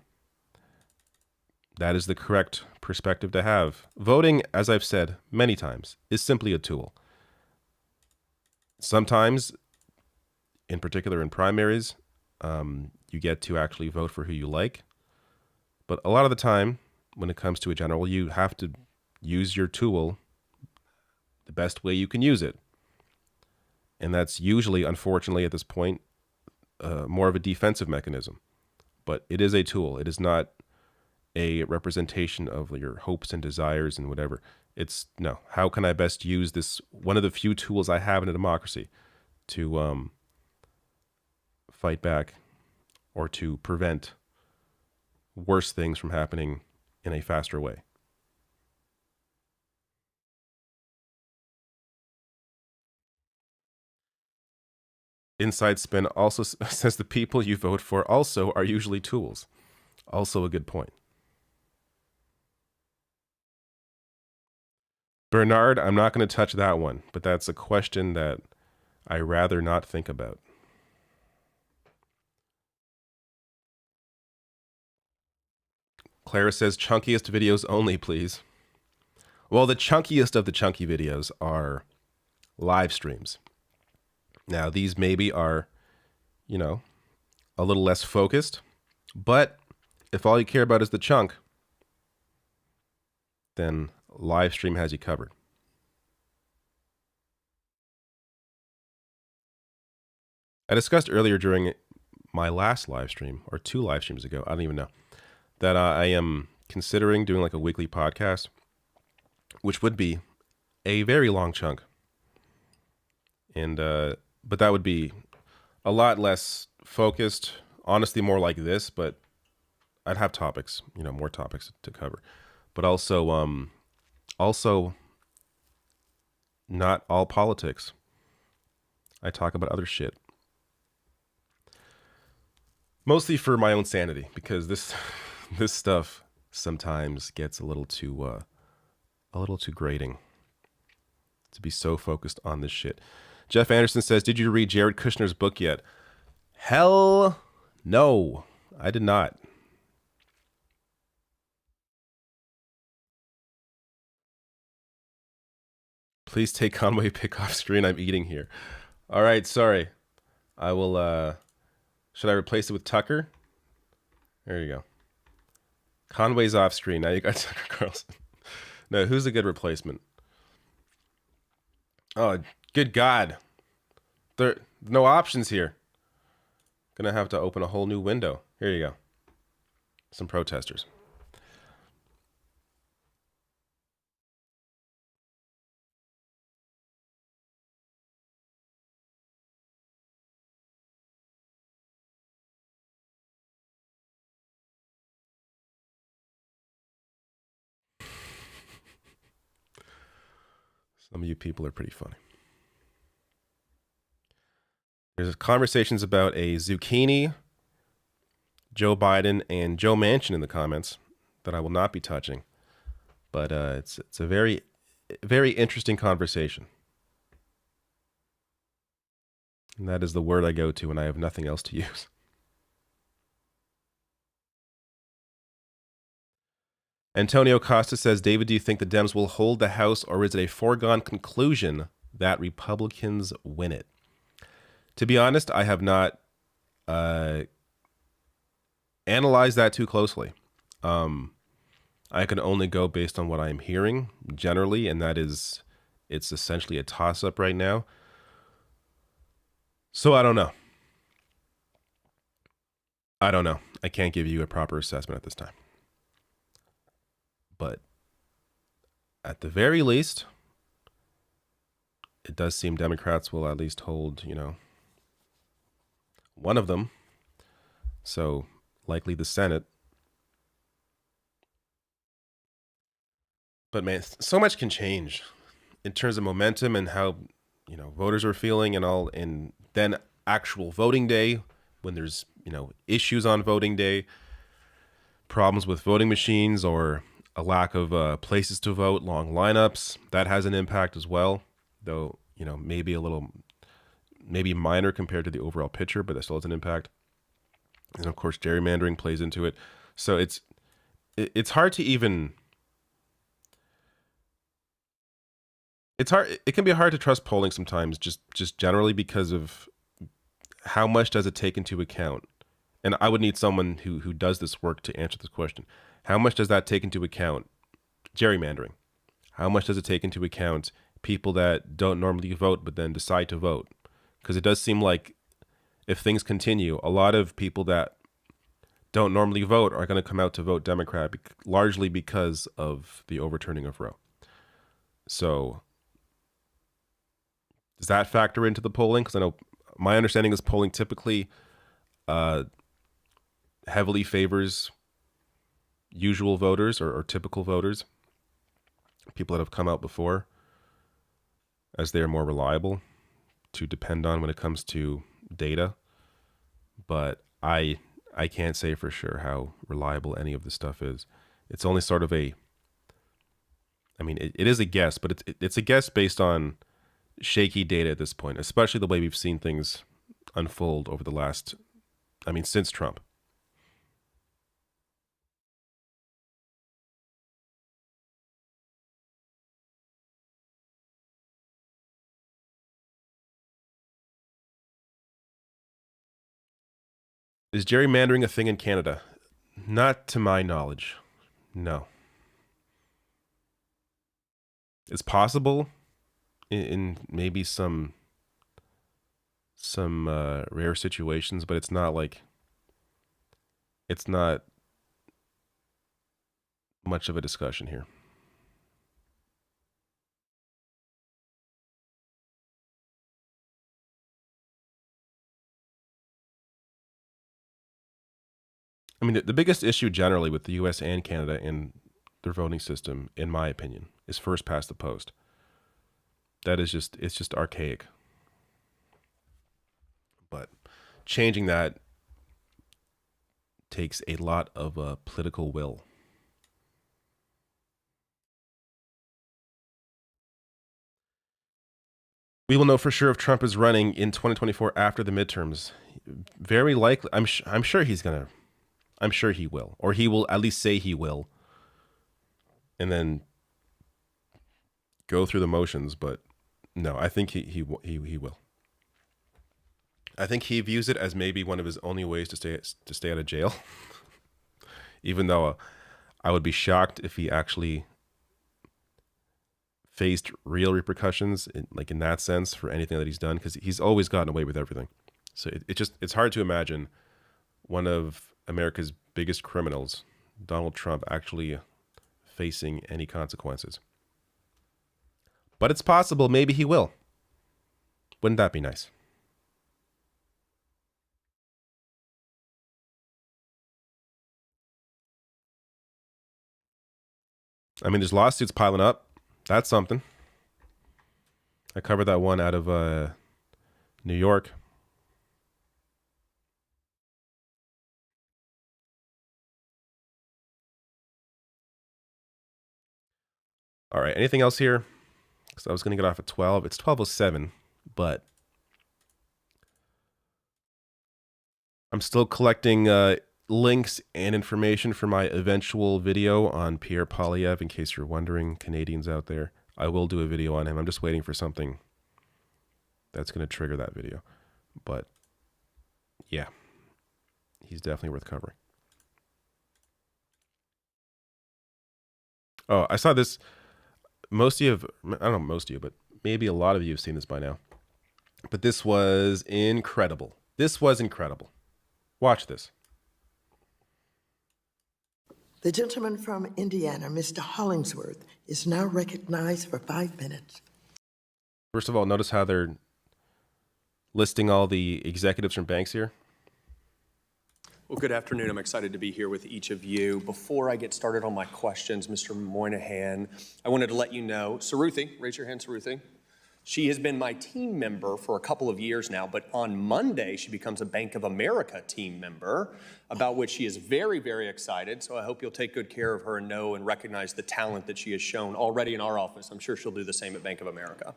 That is the correct perspective to have. Voting, as I've said many times, is simply a tool. Sometimes, in particular in primaries, you get to actually vote for who you like. But a lot of the time, when it comes to a general, you have to use your tool the best way you can use it. And that's usually, unfortunately, at this point, more of a defensive mechanism. But it is a tool. It is not a representation of your hopes and desires and whatever. It's, no, how can I best use this, one of the few tools I have in a democracy, to fight back or to prevent worse things from happening in a faster way. Inside Spin also says the people you vote for also are usually tools. Also a good point. Bernard, I'm not going to touch that one, but that's a question that I rather not think about. Clara says, chunkiest videos only, please. Well, the chunkiest of the chunky videos are live streams. Now, these maybe are, a little less focused, but if all you care about is the chunk, then live stream has you covered. I discussed earlier during my last live stream, or 2 live streams ago, I don't even know, that I am considering doing like a weekly podcast, which would be a very long chunk. And, but that would be a lot less focused, honestly more like this, but I'd have topics, more topics to cover. But also not all politics. I talk about other shit. Mostly for my own sanity, because this stuff sometimes gets a little too grating to be so focused on this shit. Jeff Anderson says, did you read Jared Kushner's book yet? Hell no, I did not. Please take Conway pick off screen. I'm eating here. All right, sorry. I will, should I replace it with Tucker? There you go. Conway's off screen. Now you got Tucker Carlson. No, who's a good replacement? Oh, good God. There no options here. Gonna have to open a whole new window. Here you go. Some protesters. Some of you people are pretty funny. There's conversations about a zucchini, Joe Biden, and Joe Manchin in the comments that I will not be touching. But it's a very, very interesting conversation. And that is the word I go to when I have nothing else to use. Antonio Costa says, David, do you think the Dems will hold the House, or is it a foregone conclusion that Republicans win it? To be honest, I have not analyzed that too closely. I can only go based on what I'm hearing generally, and that is it's essentially a toss-up right now. So I don't know. I can't give you a proper assessment at this time. But at the very least, it does seem Democrats will at least hold, one of them. So likely the Senate, But man, so much can change in terms of momentum and how, voters are feeling and all. And then actual voting day, when there's, issues on voting day, problems with voting machines or a lack of places to vote, long lineups, that has an impact as well. Though, maybe minor compared to the overall picture, but that still has an impact. And of course, gerrymandering plays into it. So it's hard to even. It's hard. It can be hard to trust polling sometimes, just generally because of how much does it take into account. And I would need someone who does this work to answer this question. How much does that take into account gerrymandering? How much does it take into account people that don't normally vote but then decide to vote? Because it does seem like if things continue, a lot of people that don't normally vote are going to come out to vote Democrat, largely because of the overturning of Roe. So does that factor into the polling? Because I know my understanding is polling typically heavily favors usual voters or typical voters, people that have come out before, as they are more reliable to depend on when it comes to data. But I can't say for sure how reliable any of this stuff is. It's only sort of it is a guess, but it's a guess based on shaky data at this point, especially the way we've seen things unfold over the last, since Trump. Is gerrymandering a thing in Canada? Not to my knowledge. No. It's possible in maybe some rare situations, but it's not much of a discussion here. The biggest issue generally with the US and Canada and their voting system, in my opinion, is first past the post. It's just archaic. But changing that takes a lot of political will. We will know for sure if Trump is running in 2024 after the midterms. Very likely. I'm sure he's gonna. I'm sure he will, or he will at least say he will, and then go through the motions. But no, I think he will. I think he views it as maybe one of his only ways to stay out of jail. Even though I would be shocked if he actually faced real repercussions in that sense for anything that he's done, because he's always gotten away with everything. So it's hard to imagine one of America's biggest criminals, Donald Trump, actually facing any consequences. But it's possible maybe he will. Wouldn't that be nice? There's lawsuits piling up. That's something. I covered that one out of New York. All right. Anything else here? Because I was going to get off at 12. It's 12:07, but I'm still collecting links and information for my eventual video on Pierre Poilievre, in case you're wondering, Canadians out there. I will do a video on him. I'm just waiting for something that's going to trigger that video. But yeah, he's definitely worth covering. Oh, I saw this. Most of you have, I don't know most of you, but maybe a lot of you have seen this by now. But this was incredible. This was incredible. Watch this. The gentleman from Indiana, Mr. Hollingsworth, is now recognized for 5 minutes. First of all, notice how they're listing all the executives from banks here. Well, good afternoon. I'm excited to be here with each of you. Before I get started on my questions, Mr. Moynihan, I wanted to let you know, Saruthi, raise your hand, Saruthi. She has been my team member for a couple of years now, but on Monday, she becomes a Bank of America team member, about which she is very, very excited. So I hope you'll take good care of her and know and recognize the talent that she has shown already in our office. I'm sure she'll do the same at Bank of America.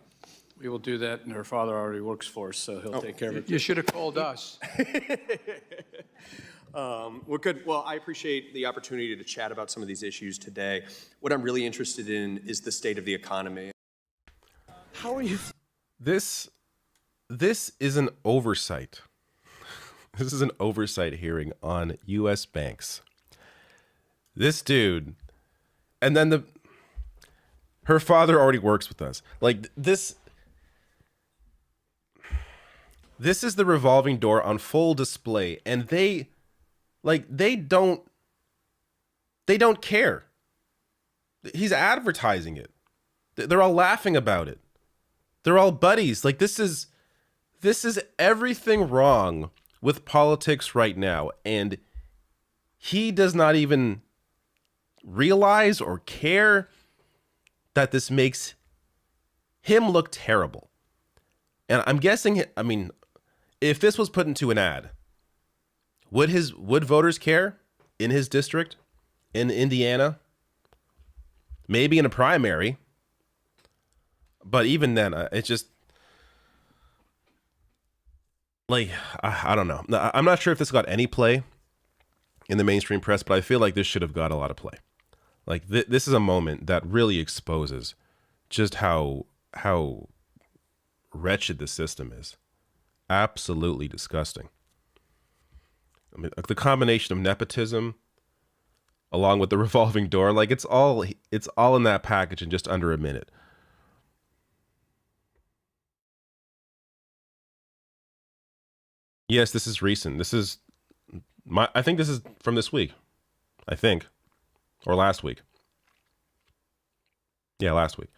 We will do that, and her father already works for us, so he'll take care of it. You should have called us. Well, good. Well, I appreciate the opportunity to chat about some of these issues today. What I'm really interested in is the state of the economy. How are you? This is an oversight. This is an oversight hearing on U.S. banks. This dude, and then her father already works with us. Like this is the revolving door on full display, and they don't care. He's advertising it. They're all laughing about it. They're all buddies. Like this is everything wrong with politics right now, and he does not even realize or care that this makes him look terrible. And I'm guessing, I mean, if this was put into an ad, would voters care in his district, in Indiana, maybe in a primary? But even then, it's just like, I don't know. I'm not sure if this got any play in the mainstream press, but I feel like this should have got a lot of play. Like this is a moment that really exposes just how wretched the system is. Absolutely disgusting. I mean, the combination of nepotism along with the revolving door, like it's all in that package in just under a minute. Yes, this is recent. I think this is from this week. I think. Or last week. Yeah, last week.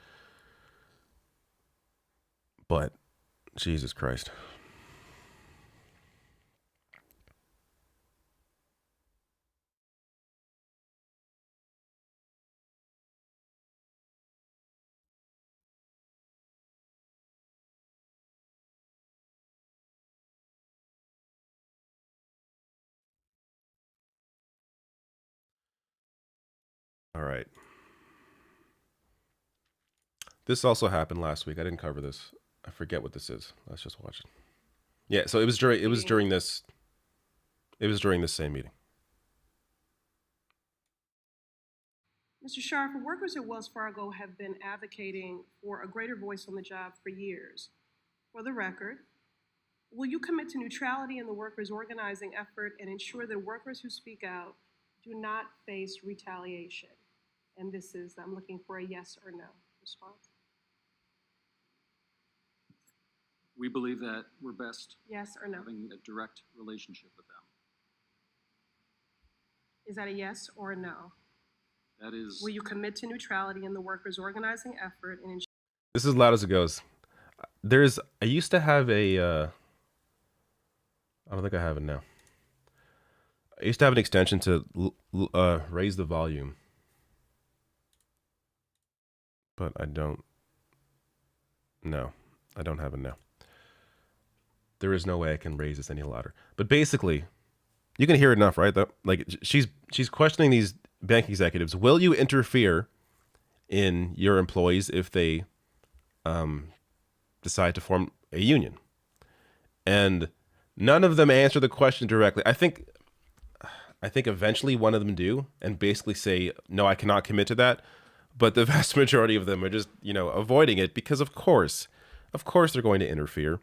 But, Jesus Christ. All right. This also happened last week. I didn't cover this. I forget what this is. Let's just watch it. Yeah, so it was during this same meeting. Mr. Scharf, workers at Wells Fargo have been advocating for a greater voice on the job for years. For the record, will you commit to neutrality in the workers' organizing effort and ensure that workers who speak out do not face retaliation? And this is, I'm looking for a yes or no response. We believe that we're best Yes or no? having a direct relationship with them. Is that a yes or a no? That is. Will you commit to neutrality in the workers' organizing effort and ensure? This is as loud as it goes. I used to have I don't think I have it now. I used to have an extension to raise the volume. But I don't. No, I don't have it now. There is no way I can raise this any louder. But basically, you can hear it enough, right? Like she's questioning these bank executives. Will you interfere in your employees if they decide to form a union? And none of them answer the question directly. I think eventually one of them do and basically say, no, I cannot commit to that. But the vast majority of them are just, avoiding it because of course they're going to interfere.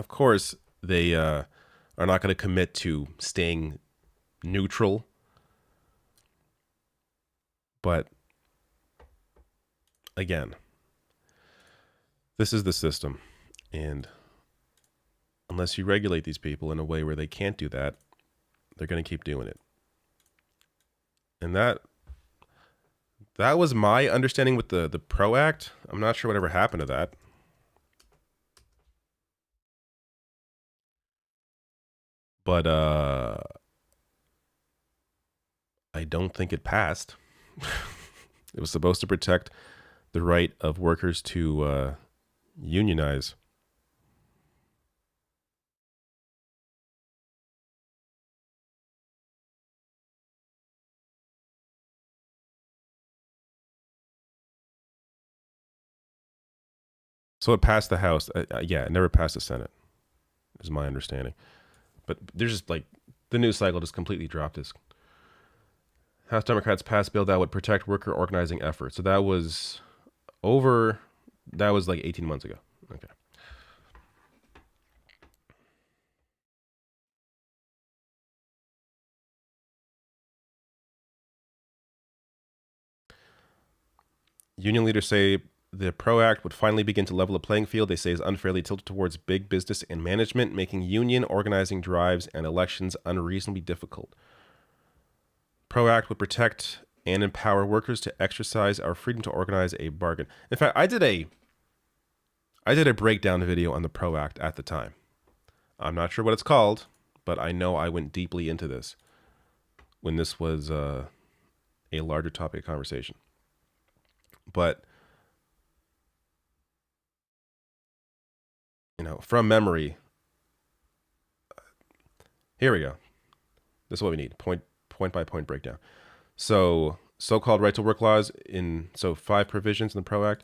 Of course they are not going to commit to staying neutral. But again, this is the system. And unless you regulate these people in a way where they can't do that, they're going to keep doing it. And that was my understanding with the PRO Act. I'm not sure whatever happened to that. But I don't think it passed. It was supposed to protect the right of workers to unionize. So it passed the House. Yeah, it never passed the Senate, is my understanding. But there's just like the news cycle just completely dropped this. House Democrats passed bill that would protect worker organizing efforts. So that was like 18 months ago. Okay. Union leaders say the PRO Act would finally begin to level the playing field. They say is unfairly tilted towards big business and management, making union organizing drives and elections unreasonably difficult. PRO Act would protect and empower workers to exercise our freedom to organize a bargain. In fact, I did a breakdown video on the PRO Act at the time. I'm not sure what it's called, but I know I went deeply into this when this was a larger topic of conversation. But, you know, from memory, here we go. This is what we need. Point by point breakdown. So-called right to work laws 5 provisions in the PRO Act.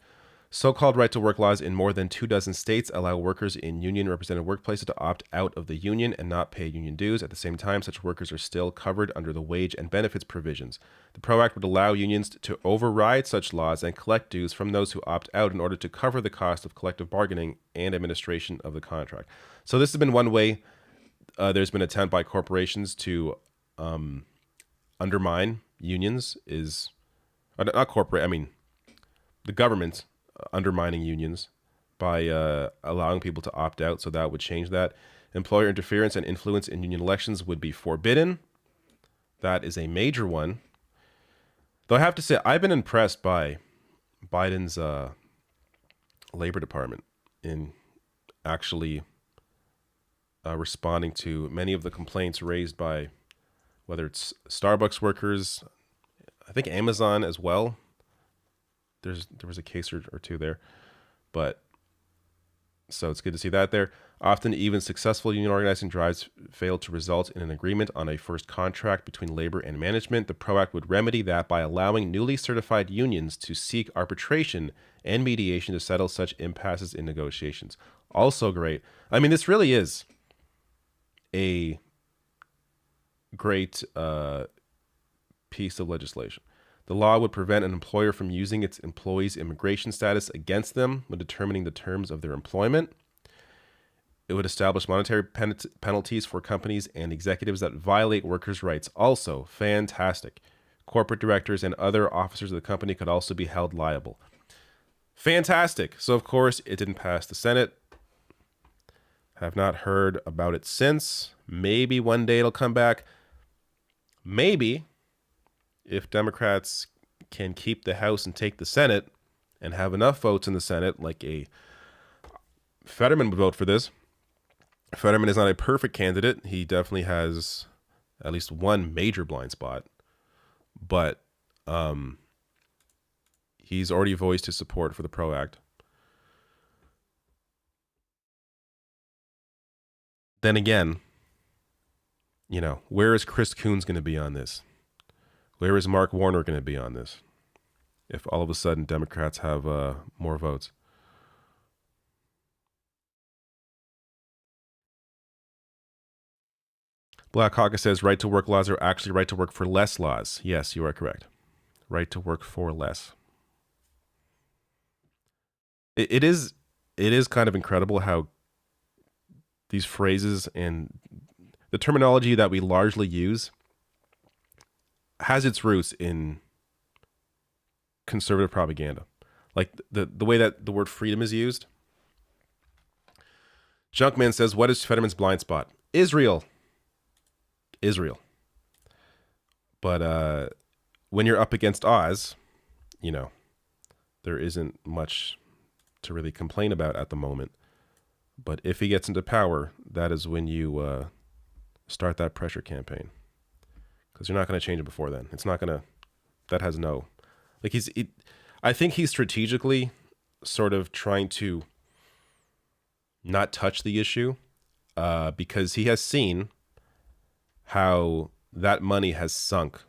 So-called right to work laws in more than 24 states allow workers in union represented workplaces to opt out of the union and not pay union dues. At the same time, such workers are still covered under the wage and benefits provisions. The PRO Act would allow unions to override such laws and collect dues from those who opt out in order to cover the cost of collective bargaining and administration of the contract. So this has been one way there's been an attempt by corporations to undermine unions the government undermining unions by allowing people to opt out. So that would change that. Employer interference and influence in union elections would be forbidden. That is a major one. Though I have to say, I've been impressed by Biden's Labor Department in actually responding to many of the complaints raised by whether it's Starbucks workers, I think Amazon as well. There was a case or two there, but so it's good to see that there. Often even successful union organizing drives fail to result in an agreement on a first contract between labor and management. The PRO Act would remedy that by allowing newly certified unions to seek arbitration and mediation to settle such impasses in negotiations. Also great. I mean, this really is a great piece of legislation. The law would prevent an employer from using its employees' immigration status against them when determining the terms of their employment. It would establish monetary penalties for companies and executives that violate workers' rights. Also, fantastic. Corporate directors and other officers of the company could also be held liable. Fantastic. So, of course, it didn't pass the Senate. Have not heard about it since. Maybe one day it'll come back. Maybe if Democrats can keep the House and take the Senate and have enough votes in the Senate, like Fetterman would vote for this. Fetterman is not a perfect candidate. He definitely has at least one major blind spot, but he's already voiced his support for the PRO Act. Then again, you know, where is Chris Coons going to be on this? Where is Mark Warner going to be on this? If all of a sudden Democrats have more votes. Black Caucus says right to work laws are actually right to work for less laws. Yes, you are correct. Right to work for less. It is kind of incredible how these phrases and the terminology that we largely use has its roots in conservative propaganda. Like the way that the word freedom is used. Junkman says, what is Fetterman's blind spot? Israel. But when you're up against Oz, you know, there isn't much to really complain about at the moment. But if he gets into power, that is when you start that pressure campaign. because you're not going to change it before then. It's not going to. That has no. Like I think he's strategically sort of trying to not touch the issue because he has seen how that money has sunk.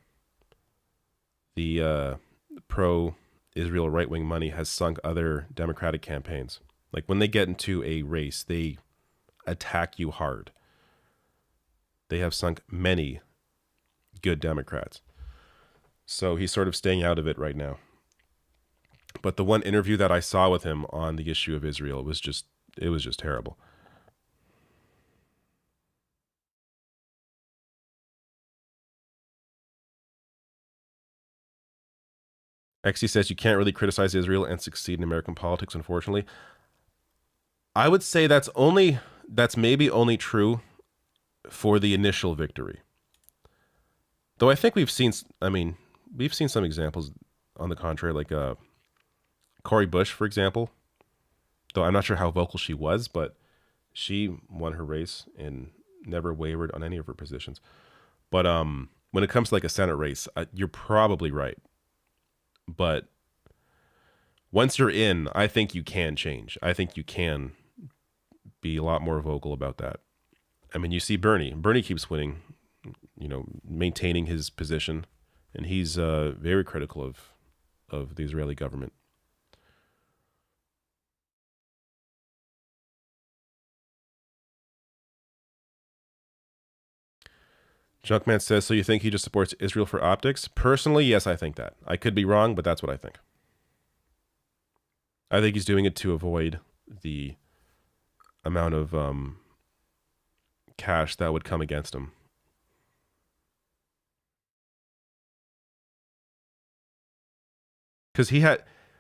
The pro-Israel right-wing money has sunk other Democratic campaigns. Like when they get into a race, they attack you hard. They have sunk many good Democrats. So he's sort of staying out of it right now. But the one interview that I saw with him on the issue of Israel was just terrible. XC says you can't really criticize Israel and succeed in American politics, unfortunately. I would say that's maybe only true for the initial victory. Though I think we've seen some examples on the contrary, like Cori Bush, for example. Though I'm not sure how vocal she was, but she won her race and never wavered on any of her positions. But when it comes to like a Senate race, you're probably right. But once you're in, I think you can change. I think you can be a lot more vocal about that. I mean, you see Bernie. Bernie keeps winning, maintaining his position, and he's very critical of the Israeli government. Junkman says, so you think he just supports Israel for optics? Personally, yes, I think that. I could be wrong, but that's what I think. I think he's doing it to avoid the amount of cash that would come against him. Because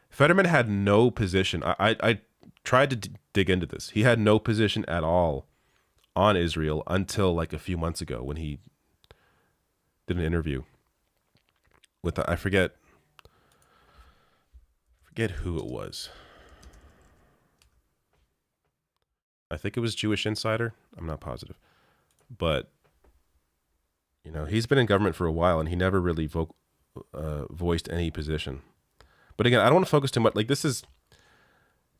Fetterman had no position. I tried to dig into this. He had no position at all on Israel until like a few months ago when he did an interview with, I forget who it was. I think it was Jewish Insider. I'm not positive. But, he's been in government for a while and he never really voiced any position. But again, I don't want to focus too much. Like this is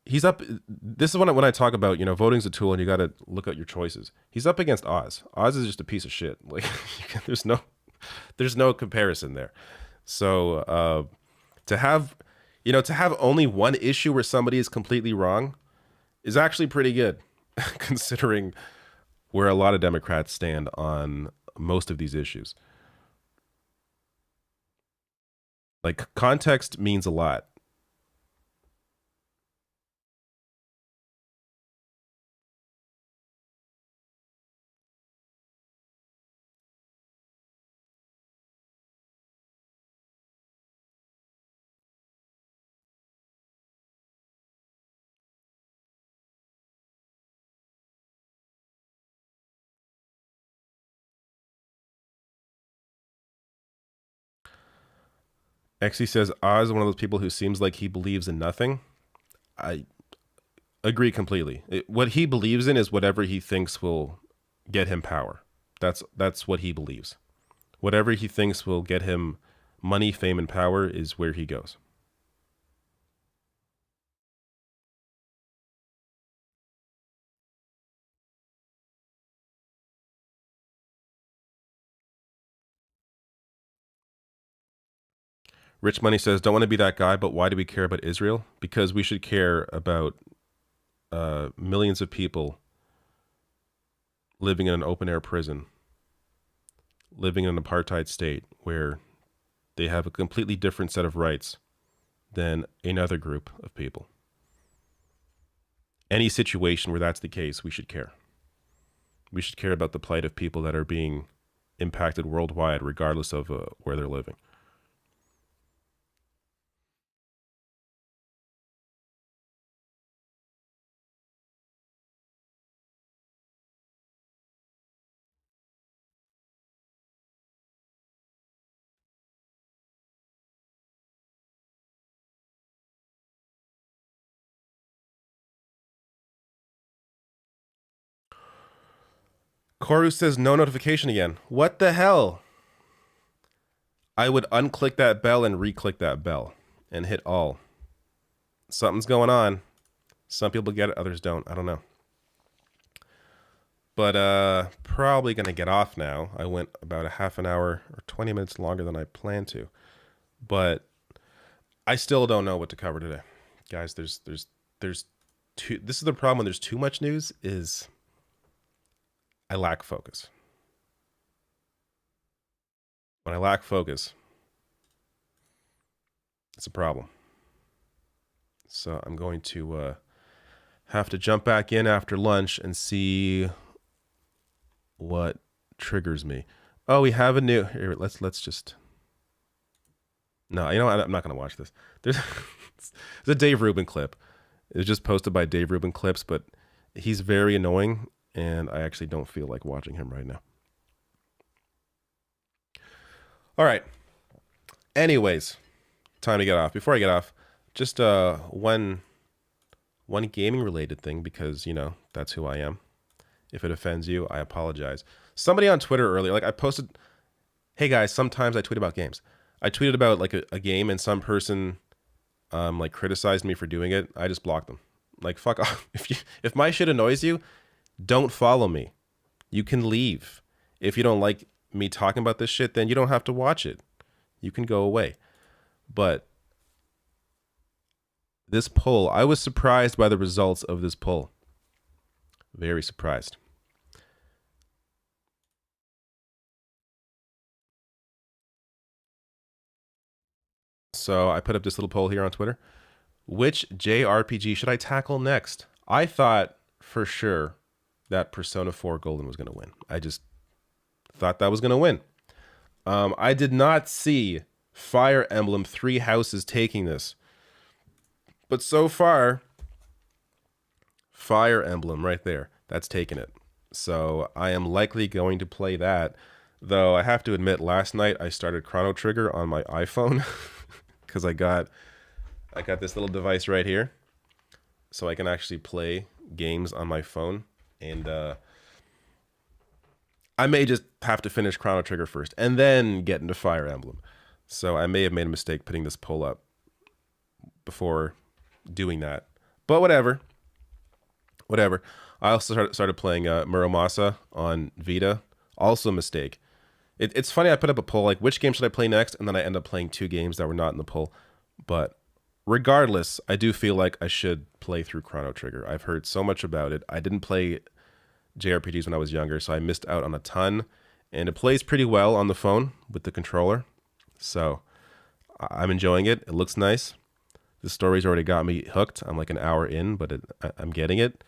when I talk about, voting's a tool and you got to look at your choices. He's up against Oz. Oz is just a piece of shit. Like there's no comparison there. So to have only one issue where somebody is completely wrong is actually pretty good, considering where a lot of Democrats stand on most of these issues. Like context means a lot. XE says Oz is one of those people who seems like he believes in nothing. I agree completely. What he believes in is whatever he thinks will get him power. That's what he believes. Whatever he thinks will get him money, fame, and power is where he goes. Rich Money says, don't want to be that guy, but why do we care about Israel? Because we should care about millions of people living in an open-air prison, living in an apartheid state where they have a completely different set of rights than another group of people. Any situation where that's the case, we should care. We should care about the plight of people that are being impacted worldwide, regardless of where they're living. Koru says no notification again. What the hell? I would unclick that bell and re-click that bell and hit all. Something's going on. Some people get it, others don't. I don't know. But probably going to get off now. I went about a half an hour or 20 minutes longer than I planned to. But I still don't know what to cover today. Guys, there's too, this is the problem when there's too much news is I lack focus. When I lack focus, it's a problem. So I'm going to have to jump back in after lunch and see what triggers me. Oh, we have a new here. Let's just. No, you know what? I'm not going to watch this. There's a Dave Rubin clip. It was just posted by Dave Rubin Clips, but he's very annoying, and I actually don't feel like watching him right now. All right. Anyways, time to get off. Before I get off, just one gaming related thing, because you know that's who I am. If it offends you, I apologize. Somebody on Twitter earlier, like I posted, hey guys, sometimes I tweet about games. I tweeted about like a game, and some person like criticized me for doing it. I just blocked them. Like, fuck off. If my shit annoys you, don't follow me. You can leave. If you don't like me talking about this shit, then you don't have to watch it. You can go away. But this poll, I was surprised by the results of this poll. Very surprised. So I put up this little poll here on Twitter. Which JRPG should I tackle next? I thought for sure that Persona 4 Golden was going to win. I just thought that was going to win. I did not see Fire Emblem Three Houses taking this. But so far, Fire Emblem right there, that's taken it. So I am likely going to play that. Though I have to admit, last night I started Chrono Trigger on my iPhone because I got this little device right here, so I can actually play games on my phone. And I may just have to finish Chrono Trigger first and then get into Fire Emblem. So I may have made a mistake putting this poll up before doing that. But whatever. I also started playing Muramasa on Vita. Also a mistake. It's funny, I put up a poll like, which game should I play next? And then I end up playing two games that were not in the poll. But regardless, I do feel like I should play through Chrono Trigger. I've heard so much about it. I didn't play JRPGs when I was younger, so I missed out on a ton. And it plays pretty well on the phone with the controller. So I'm enjoying it. It looks nice. The story's already got me hooked. I'm like an hour in, but I'm getting it.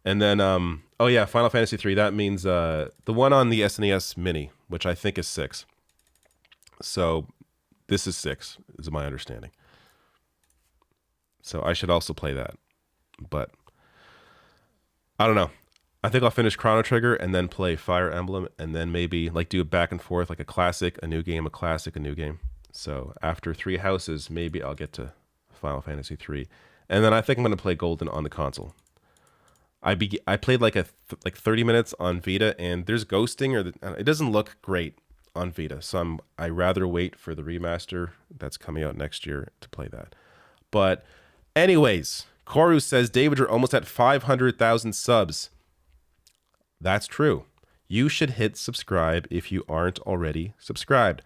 And then, oh yeah, Final Fantasy 3. That means the one on the SNES Mini, which I think is 6. So this is 6, is my understanding. So I should also play that. But I don't know. I think I'll finish Chrono Trigger and then play Fire Emblem, and then maybe like do it back and forth, like a classic, a new game, a classic, a new game. So after Three Houses, maybe I'll get to Final Fantasy 3. And then I think I'm going to play Golden on the console. I played like 30 minutes on Vita, and there's ghosting, or it doesn't look great on Vita. So I rather wait for the remaster that's coming out next year to play that. But anyways, Koru says, David, you're almost at 500,000 subs. That's true. You should hit subscribe if you aren't already subscribed.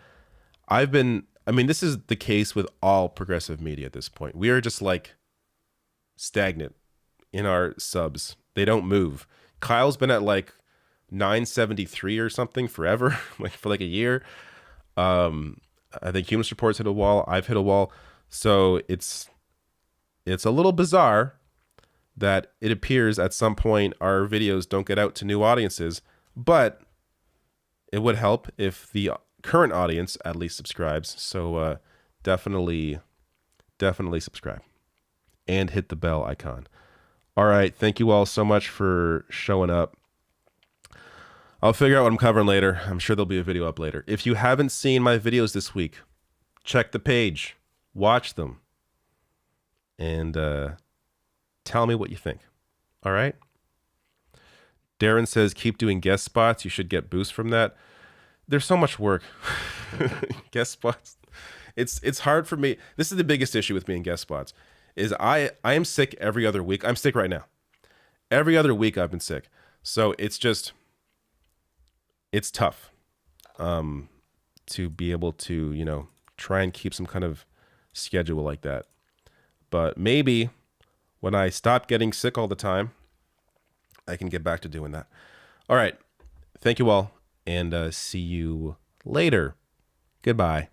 This is the case with all progressive media at this point. We are just like stagnant in our subs. They don't move. Kyle's been at like 973 or something forever, like for like a year. I think Human Support's hit a wall. I've hit a wall. So it's a little bizarre that it appears at some point our videos don't get out to new audiences, but it would help if the current audience at least subscribes. So definitely subscribe and hit the bell icon. All right. Thank you all so much for showing up. I'll figure out what I'm covering later. I'm sure there'll be a video up later. If you haven't seen my videos this week, check the page, watch them, and tell me what you think. All right? Darren says, keep doing guest spots. You should get boosts from that. there's so much work. Guest spots. It's hard for me. This is the biggest issue with me in guest spots is I am sick every other week. I'm sick right now. Every other week I've been sick. So it's tough to be able to, you know, try and keep some kind of schedule like that. But maybe when I stop getting sick all the time, I can get back to doing that. All right. Thank you all, and see you later. Goodbye.